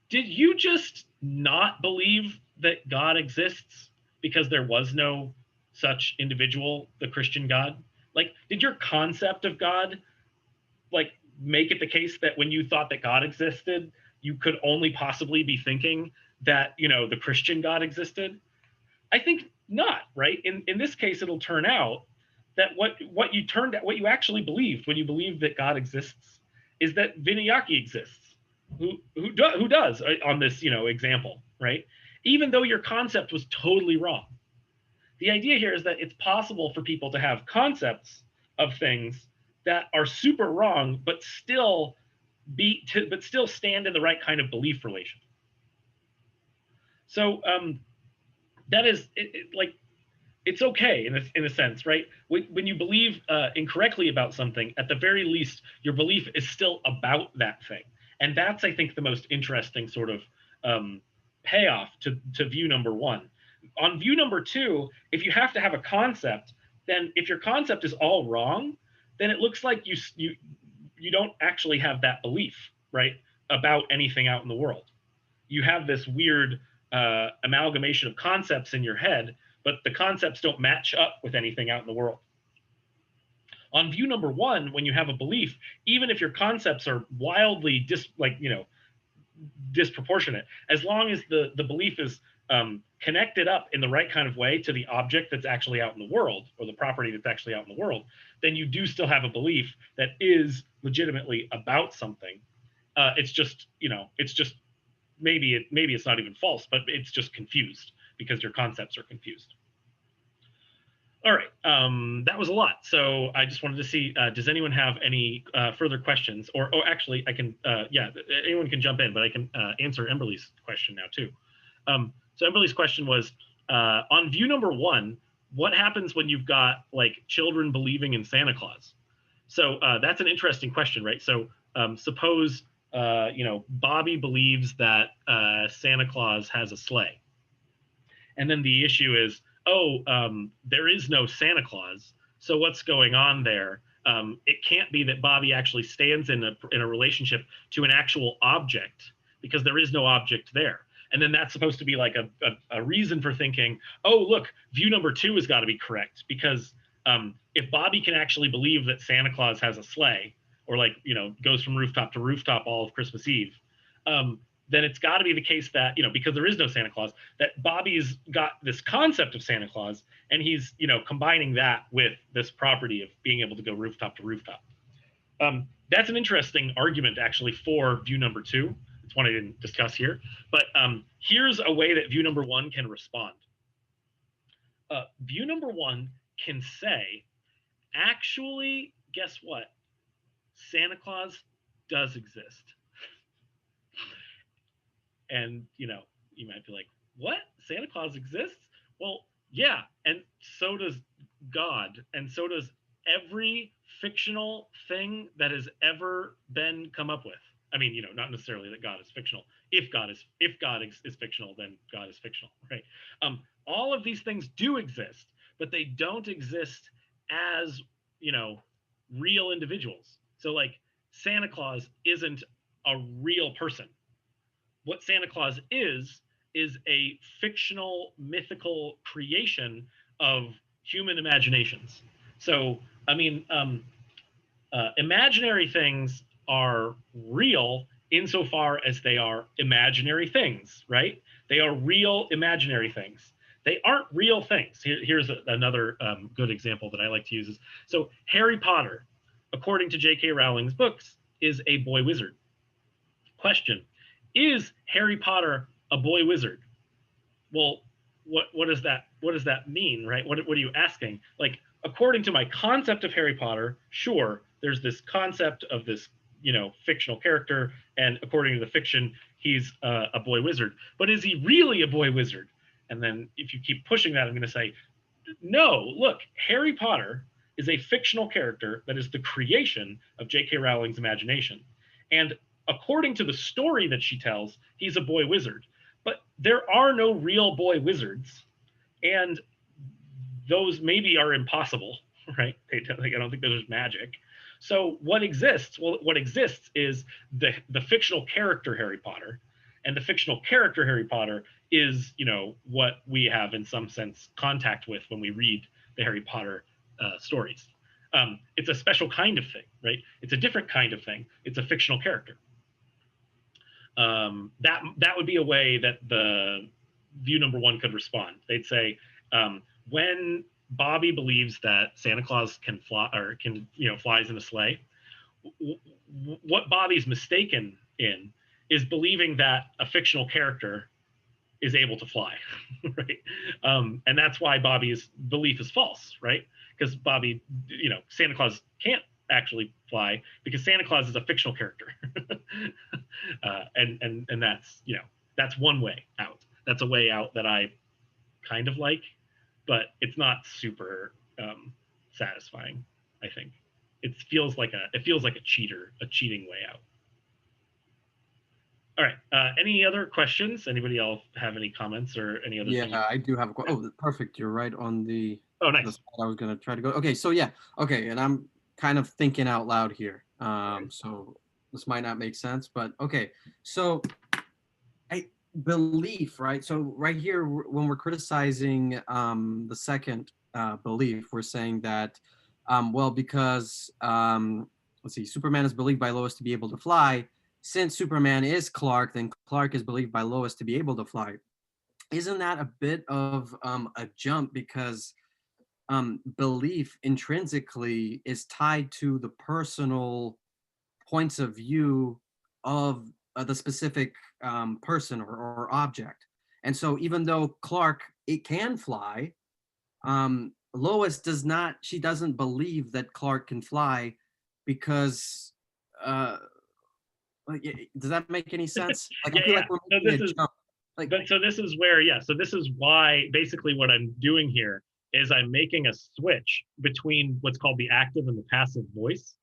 did you just not believe that God exists because there was no such individual, the Christian God? Like, did your concept of God, like, make it the case that when you thought that God existed, you could only possibly be thinking that, the Christian God existed? I think not, right? In this case, it'll turn out that what you actually believed when you believed that God exists is that Vinayaki exists, who does on this, example, right? Even though your concept was totally wrong. The idea here is that it's possible for people to have concepts of things that are super wrong, but still stand in the right kind of belief relation. So that is it's okay in a sense, right? When you believe incorrectly about something, at the very least, your belief is still about that thing, and that's, I think, the most interesting sort of payoff to view number one. On view number two, if you have to have a concept, then if your concept is all wrong, then it looks like you don't actually have that belief, right, about anything out in the world. You have this weird amalgamation of concepts in your head, but the concepts don't match up with anything out in the world. On view number one, when you have a belief, even if your concepts are wildly disproportionate, as long as the belief is connected up in the right kind of way to the object that's actually out in the world, or the property that's actually out in the world, then you do still have a belief that is legitimately about something. It's just maybe it's not even false, but it's just confused because your concepts are confused. All right, that was a lot. So I just wanted to see, does anyone have any further questions? Or actually, I can, anyone can jump in, but I can answer Emberly's question now too. So Emberly's question was, on view number one, what happens when you've got like children believing in Santa Claus? So that's an interesting question, right? So suppose, Bobby believes that Santa Claus has a sleigh. And then the issue is, there is no Santa Claus. So what's going on there? It can't be that Bobby actually stands in a relationship to an actual object, because there is no object there. And then that's supposed to be like a reason for thinking, oh, look, view number two has got to be correct, because if Bobby can actually believe that Santa Claus has a sleigh, or goes from rooftop to rooftop all of Christmas Eve, then it's got to be the case that, because there is no Santa Claus, that Bobby's got this concept of Santa Claus, and he's, combining that with this property of being able to go rooftop to rooftop. That's an interesting argument, actually, for view number 2. It's one I didn't discuss here. But here's a way that view number 1 can respond. View number 1 can say, actually, guess what? Santa Claus does exist. And, you might be like, what? Santa Claus exists? Well, yeah, and so does God, and so does every fictional thing that has ever been come up with. I mean, not necessarily that God is fictional. If God is fictional, then God is fictional, right? All of these things do exist, but they don't exist as, real individuals. So, like, Santa Claus isn't a real person. What Santa Claus is a fictional, mythical creation of human imaginations. So, I mean, imaginary things are real insofar as they are imaginary things, right? They are real imaginary things. They aren't real things. Here's another good example that I like to use. So Harry Potter, according to J.K. Rowling's books, is a boy wizard. Question: is Harry Potter a boy wizard? Well, what does that mean, right? What are you asking? Like, according to my concept of Harry Potter, sure, there's this concept of this, fictional character, and according to the fiction, he's a boy wizard. But is he really a boy wizard? And then if you keep pushing that, I'm going to say, no, look, Harry Potter is a fictional character that is the creation of J.K. Rowling's imagination. And according to the story that she tells, he's a boy wizard. But there are no real boy wizards, and those maybe are impossible, right? I don't think there's magic. So what exists? Well, what exists is the fictional character Harry Potter, and the fictional character Harry Potter is, what we have in some sense contact with when we read the Harry Potter stories. It's a special kind of thing, right? It's a different kind of thing. It's a fictional character. That would be a way that the view number 1 could respond. They'd say, when Bobby believes that Santa Claus can fly, or can, flies in a sleigh, what Bobby's mistaken in is believing that a fictional character is able to fly, right? And that's why Bobby's belief is false, right? Because Bobby, Santa Claus can't actually fly because Santa Claus is a fictional character. And that's, that's one way out. That's a way out that I kind of like, but it's not super satisfying, I think. It feels like a cheating way out. All right. Any other questions? Anybody else have any comments or any other? Yeah, I do have a question. Oh, perfect. You're right on the. Oh, nice. The spot I was gonna try to go. Okay, so yeah. Okay, and I'm kind of thinking out loud here. So this might not make sense, but okay. So I belief, right? So right here, when we're criticizing the second belief, we're saying that, because let's see, Superman is believed by Lois to be able to fly. Since Superman is Clark, then Clark is believed by Lois to be able to fly. Isn't that a bit of a jump, because belief intrinsically is tied to the personal points of view of the specific person or object. And so even though Clark, it can fly, Lois does not, she doesn't believe that Clark can fly because, does that make any sense? Like, I feel like we're making a jump. So this is where, so this is why basically what I'm doing here is I'm making a switch between what's called the active and the passive voice.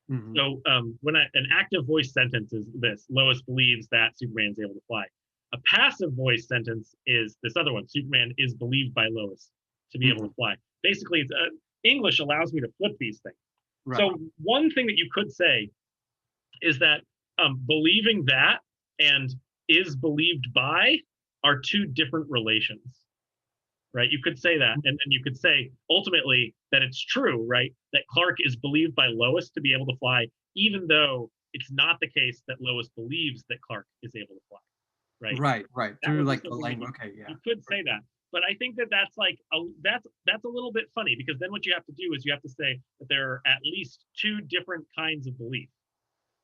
Mm-hmm. So when an active voice sentence is this: Lois believes that Superman is able to fly. A passive voice sentence is this other one: Superman is believed by Lois to be able to fly. Basically, it's, English allows me to flip these things. Right. So one thing that you could say is that believing that and is believed by are two different relations. Right? You could say that, and then you could say ultimately that it's true, right? That Clark is believed by Lois to be able to fly, even though it's not the case that Lois believes that Clark is able to fly. right? Right. That Through would be like the something that language. Okay, yeah. you could say that. But I think that that's like that's a little bit funny, because then what you have to do is you have to say that there are at least two different kinds of belief.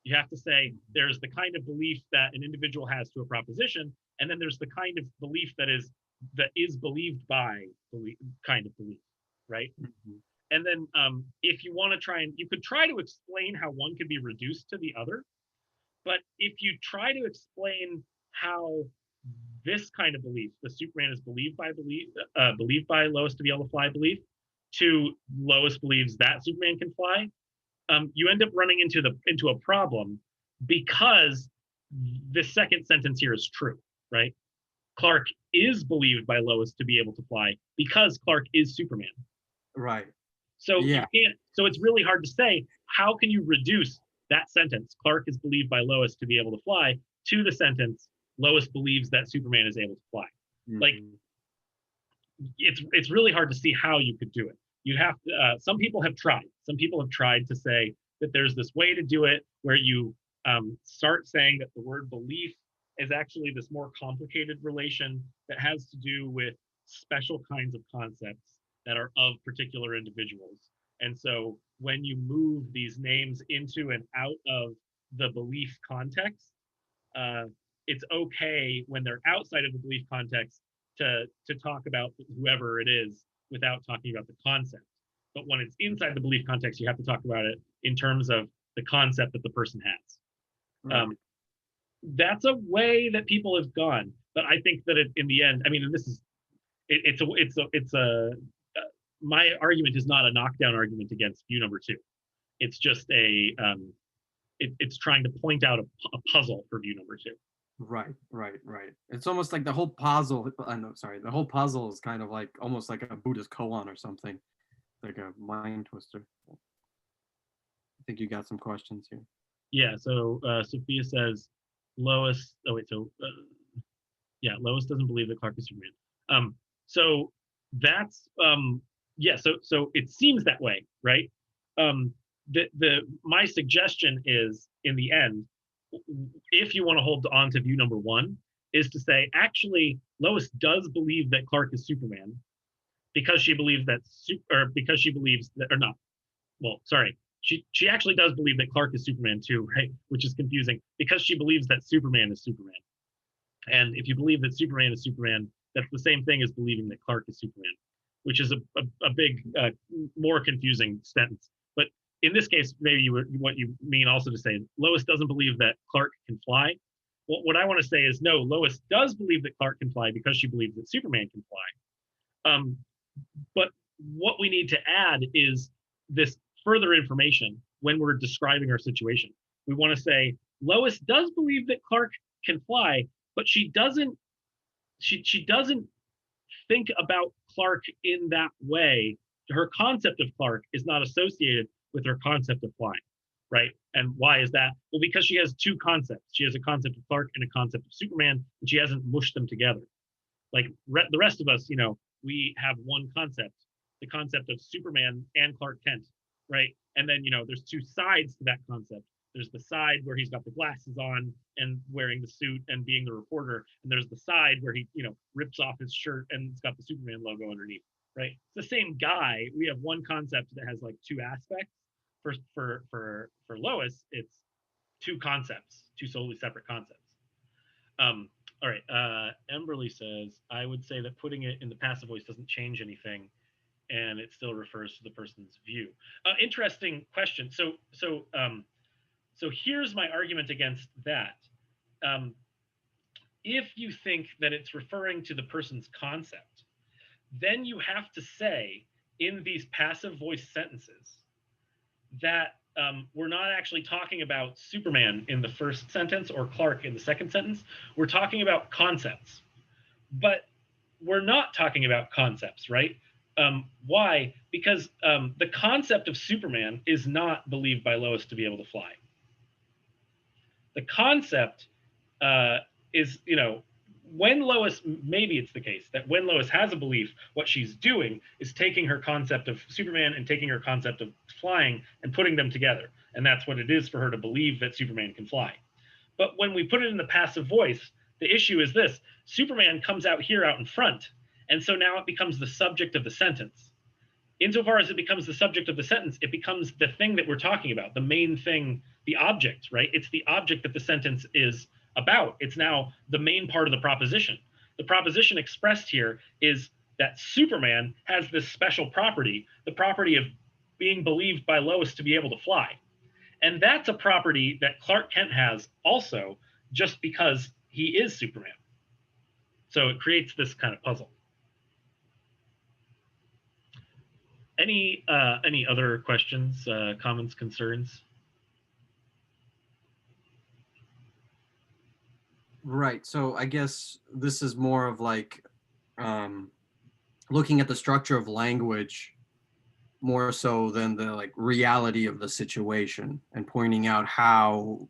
You have to say there's the kind of belief that an individual has to a proposition, and then there's the kind of belief that is believed by kind of belief, right? Mhm. And then if you want to try, and you could try to explain how one could be reduced to the other, but if you try to explain how this kind of belief, the Superman is believed by Lois to be able to fly belief, to Lois believes that Superman can fly, you end up running into a problem, because the second sentence here is true, right? Clark is believed by Lois to be able to fly because Clark is Superman. Right. So you Yeah. can't. So it's really hard to say, how can you reduce that sentence, Clark is believed by Lois to be able to fly, to the sentence, Lois believes that Superman is able to fly. Like, Mhm. it's really hard to see how you could do it. You have to, some people have tried. Some people have tried to say that there's this way to do it where you start saying that the word belief is actually this more complicated relation that has to do with special kinds of concepts that are of particular individuals. And so when you move these names into and out of the belief context, uh, it's okay when they're outside of the belief context to talk about whoever it is without talking about the concept. But when it's inside the belief context, you have to talk about it in terms of the concept that the person has. Right. That's a way that people have gone, but I think that in the end, I mean, and this is it's a my argument is not a knockdown argument against view number two. It's just it's trying to point out a puzzle for view number two. Right. It's almost like the whole puzzle. I know, sorry. The whole puzzle is kind of like almost like a Buddhist koan or something, like a mind twister. I think you got some questions here. Yeah. So Sophia says Lois. Oh wait. So yeah, Lois doesn't believe that Clark is Superman. So that's yeah. So it seems that way, right? The my suggestion is, in the end, if you want to hold on to view number one, is to say actually Lois does believe that Clark is Superman because she believes that, or because she believes that, or not. Well, sorry, she actually does believe that Clark is Superman too, right? Which is confusing, because she believes that Superman is Superman. And if you believe that Superman is Superman, that's the same thing as believing that Clark is Superman, which is a big, more confusing sentence. But in this case, maybe what you mean also to say, Lois doesn't believe that Clark can fly. Well, what I want to say is, no, Lois does believe that Clark can fly because she believes that Superman can fly. But what we need to add is this further information when we're describing our situation. We want to say, Lois does believe that Clark can fly, but she doesn't think about Clark in that way. Her concept of Clark is not associated with her concept of flying, right? And why is that? Well, because she has two concepts. She has a concept of Clark and a concept of Superman, and she hasn't mushed them together. Like the rest of us, we have one concept, the concept of Superman and Clark Kent, right? And then, there's two sides to that concept. There's the side where he's got the glasses on and wearing the suit and being the reporter. And there's the side where he, rips off his shirt and it's got the Superman logo underneath, right? It's the same guy. We have one concept that has like two aspects. For Lois, it's two concepts, two solely separate concepts. All right. Emberly says, I would say that putting it in the passive voice doesn't change anything, and it still refers to the person's view. Interesting question. So here's my argument against that. If you think that it's referring to the person's concept, then you have to say in these passive voice sentences that we're not actually talking about Superman in the first sentence or Clark in the second sentence. We're talking about concepts. But we're not talking about concepts, right? Why? Because the concept of Superman is not believed by Lois to be able to fly. The concept is, when Lois, maybe it's the case that when Lois has a belief, what she's doing is taking her concept of Superman and taking her concept of flying and putting them together. And that's what it is for her to believe that Superman can fly. But when we put it in the passive voice, The issue is this: Superman comes out here out in front, and so now it becomes the subject of the sentence. Insofar as it becomes the subject of the sentence, it becomes the thing that we're talking about, the main thing, the object, right? It's the object that the sentence is about. It's now the main part of the proposition. The proposition expressed here is that Superman has this special property, the property of being believed by Lois to be able to fly. And that's a property that Clark Kent has also, just because he is Superman. So it creates this kind of puzzle. Any other questions, comments, concerns? Right. So I guess this is more of like looking at the structure of language more so than the like reality of the situation, and pointing out how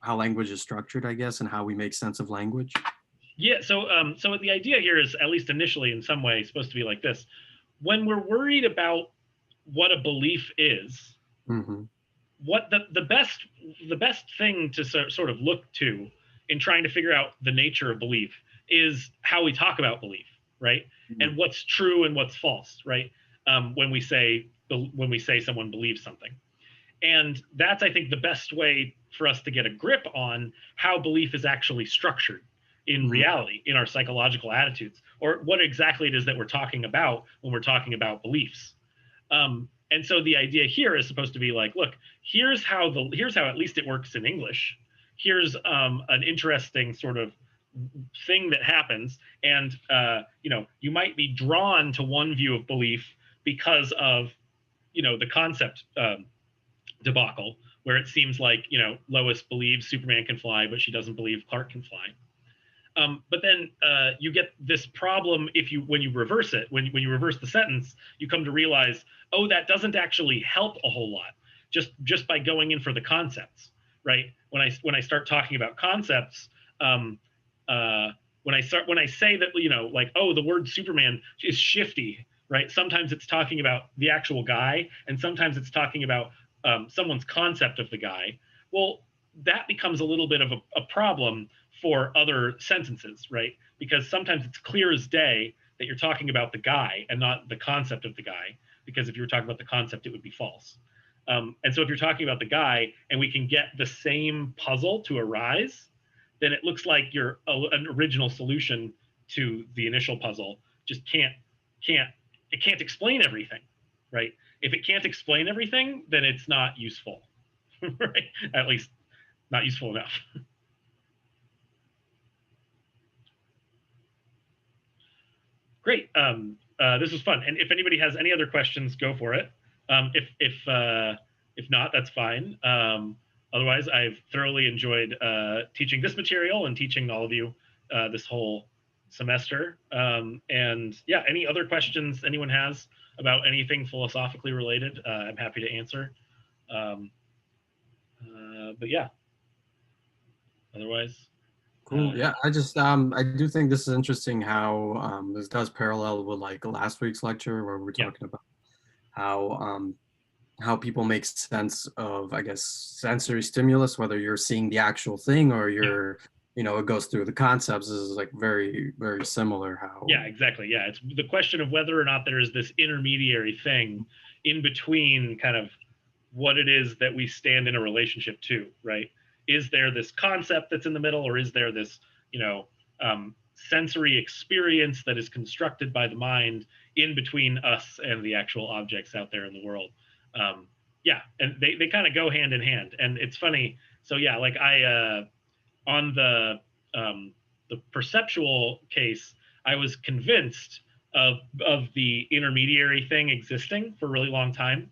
language is structured, I guess, and how we make sense of language. Yeah. So the idea here is, at least initially, in some way, supposed to be like this: when we're worried about what a belief is, Mm-hmm. what the best thing to sort of look to in trying to figure out the nature of belief is how we talk about belief, right? Mm-hmm. And what's true and what's false, right? When we say someone believes something. And that's, I think, the best way for us to get a grip on how belief is actually structured in Mm-hmm. reality, in our psychological attitudes, or what exactly it is that we're talking about when we're talking about beliefs. And so the idea here is supposed to be like, look, here's how at least it works in English. Here's an interesting sort of thing that happens, and you might be drawn to one view of belief because of the concept debacle, where it seems like Lois believes Superman can fly, but she doesn't believe Clark can fly. But then you get this problem when you reverse it, when you reverse the sentence, you come to realize, oh, that doesn't actually help a whole lot, just by going in for the concepts, right? When I start talking about concepts, when I say that, like, oh, the word Superman is shifty, right? Sometimes it's talking about the actual guy, and sometimes it's talking about someone's concept of the guy. Well, that becomes a little bit of a problem for other sentences, right? Because sometimes it's clear as day that you're talking about the guy and not the concept of the guy. Because if you were talking about the concept, it would be false. And so if you're talking about the guy and we can get the same puzzle to arise, then it looks like an original solution to the initial puzzle just can't explain everything, right? If it can't explain everything, then it's not useful, right? At least not useful enough. Great. This was fun. And if anybody has any other questions, go for it. If not, that's fine. Otherwise, I've thoroughly enjoyed teaching this material and teaching all of you this whole semester. And yeah, any other questions anyone has about anything philosophically related, I'm happy to answer. But yeah, otherwise. Cool. Yeah, I just I do think this is interesting how this does parallel with like last week's lecture where we're talking about how people make sense of, I guess, sensory stimulus, whether you're seeing the actual thing or you're it goes through the concepts. This is like very, very similar how. Yeah, exactly. Yeah, it's the question of whether or not there is this intermediary thing in between kind of what it is that we stand in a relationship to, right? Is there this concept that's in the middle, or is there this, sensory experience that is constructed by the mind in between us and the actual objects out there in the world? Yeah, and they kind of go hand in hand. And it's funny. So yeah, like on the perceptual case, I was convinced of the intermediary thing existing for a really long time.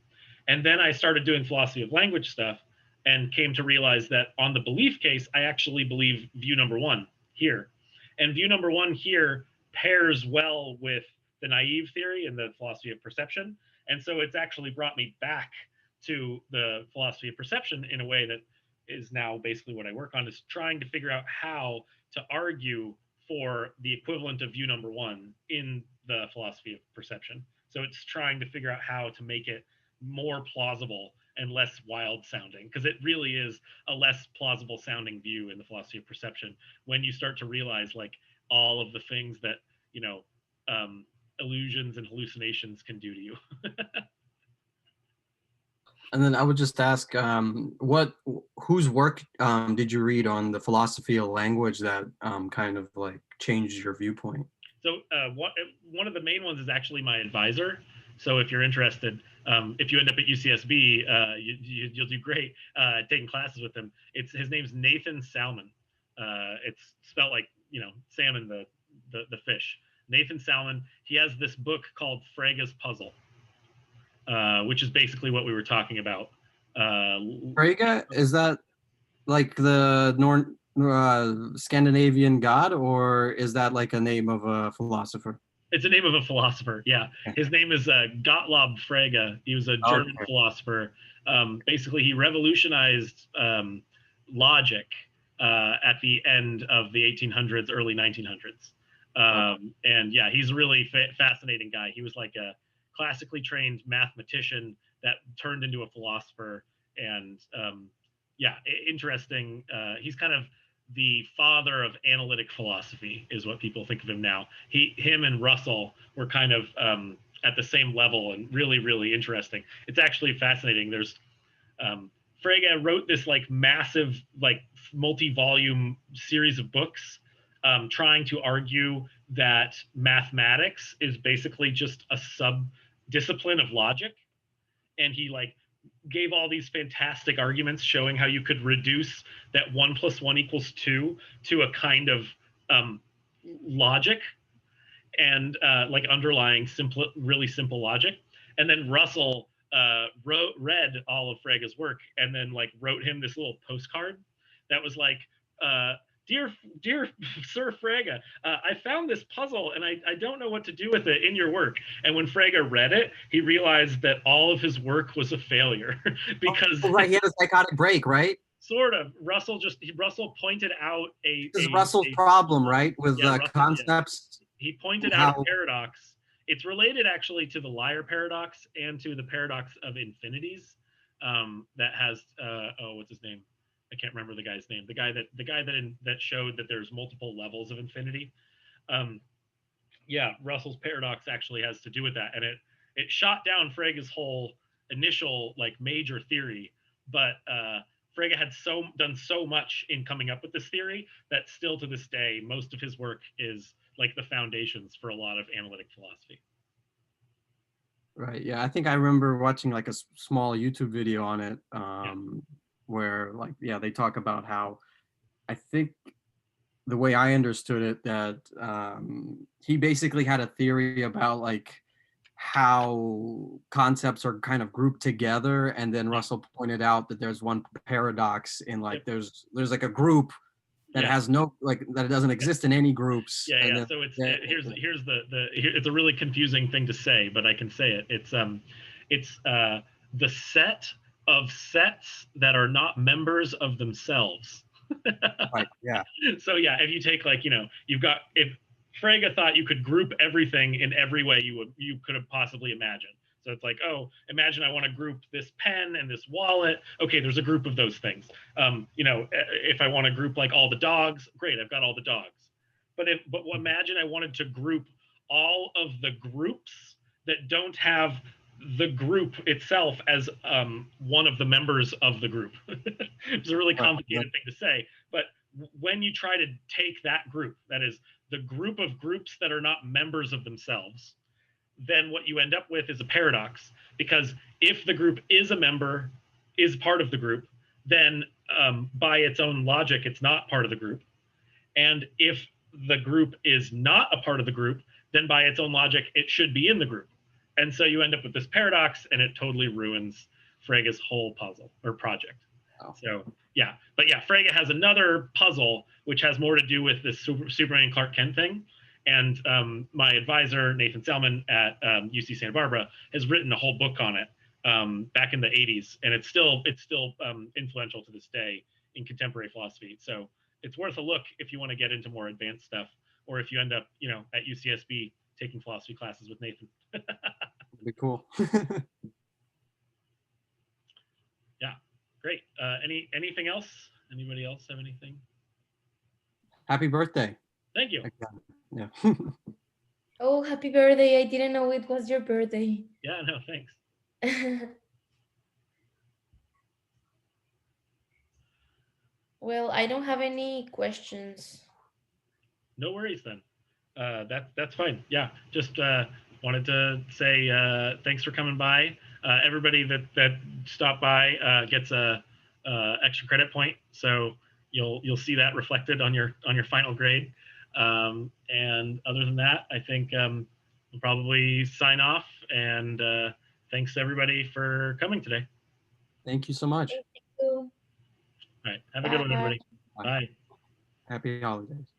And then I started doing philosophy of language stuff and came to realize that on the belief case, I actually believe view number one here. And view number one here pairs well with the naive theory and the philosophy of perception. And so it's actually brought me back to the philosophy of perception in a way that is now basically what I work on, is trying to figure out how to argue for the equivalent of view number one in the philosophy of perception. So it's trying to figure out how to make it more plausible and less wild sounding, because it really is a less plausible sounding view in the philosophy of perception when you start to realize like all of the things that um, illusions and hallucinations can do to you. And then I would just ask, whose work did you read on the philosophy of language that kind of like changed your viewpoint? So one of the main ones is actually my advisor. So if you're interested, if you end up at UCSB, you'll do great taking classes with him. His name's Nathan Salmon. It's spelled like salmon, the fish. Nathan Salmon. He has this book called Frege's Puzzle, which is basically what we were talking about. Frege, is that like the Scandinavian god, or is that like a name of a philosopher? It's the name of a philosopher. Yeah, his name is Gottlob Frege. He was a German philosopher. Basically, he revolutionized logic at the end of the 1800s, early 1900s. And yeah, he's a really fascinating guy. He was like a classically trained mathematician that turned into a philosopher. And yeah, interesting. He's kind of the father of analytic philosophy, is what people think of him now. Him and Russell were kind of at the same level, and really, really interesting. It's actually fascinating. There's Frege wrote this like massive, like multi-volume series of books trying to argue that mathematics is basically just a sub-discipline of logic. And he like gave all these fantastic arguments showing how you could reduce that 1 + 1 = 2 to a kind of logic and like underlying simple, really simple logic. And then Russell read all of Frege's work and then like wrote him this little postcard that was like, dear Sir Frege, I found this puzzle and I don't know what to do with it in your work. And when Frege read it, he realized that all of his work was a failure because right, he had a psychotic break, right? Sort of. Russell pointed out This is Russell's problem, right, with concepts. He pointed out a paradox. It's related actually to the liar paradox and to the paradox of infinities. That has what's his name? I can't remember the guy's name. The guy that showed that there's multiple levels of infinity. Yeah, Russell's paradox actually has to do with that, and it shot down Frege's whole initial like major theory, but Frege had done so much in coming up with this theory that still to this day, most of his work is like the foundations for a lot of analytic philosophy. Right. Yeah, I think I remember watching like a small YouTube video on it, where like they talk about how, I think the way I understood it, that he basically had a theory about like how concepts are kind of grouped together, and then Russell pointed out that there's one paradox in like there's like a group that has no, like, that it doesn't exist in any groups. Yeah. So here's it's a really confusing thing to say, but I can say it. It's the set of sets that are not members of themselves. Right. Yeah. So yeah, if you take like you've got, if Frege thought you could group everything in every way you could have possibly imagined. So it's like, oh, imagine I want to group this pen and this wallet. Okay, there's a group of those things. If I want to group like all the dogs, great, I've got all the dogs. But imagine I wanted to group all of the groups that don't have the group itself as one of the members of the group. It's a really complicated thing to say, but when you try to take that group, that is the group of groups that are not members of themselves, then what you end up with is a paradox, because if the group is part of the group, then by its own logic, it's not part of the group. And if the group is not a part of the group, then by its own logic, it should be in the group. And so you end up with this paradox, and it totally ruins Frege's whole puzzle or project. Oh. So yeah, but yeah, Frege has another puzzle which has more to do with this Superman Clark Kent thing. And my advisor, Nathan Salmon at UC Santa Barbara, has written a whole book on it back in the 80s. And it's still influential to this day in contemporary philosophy. So it's worth a look if you want to get into more advanced stuff, or if you end up, at UCSB taking philosophy classes with Nathan. That'd be cool. Great. Anything else? Anybody else have anything? Happy birthday. Thank you. Yeah. Oh, happy birthday. I didn't know it was your birthday. Yeah, no, thanks. Well, I don't have any questions. No worries then. That's fine. Yeah, just wanted to say thanks for coming by. Everybody that stopped by gets a extra credit point, so you'll see that reflected on your final grade. And other than that, I think we'll probably sign off. And thanks everybody for coming today. Thank you so much. Thank you. All right, have a good one, Bye. everybody. Bye. Happy holidays.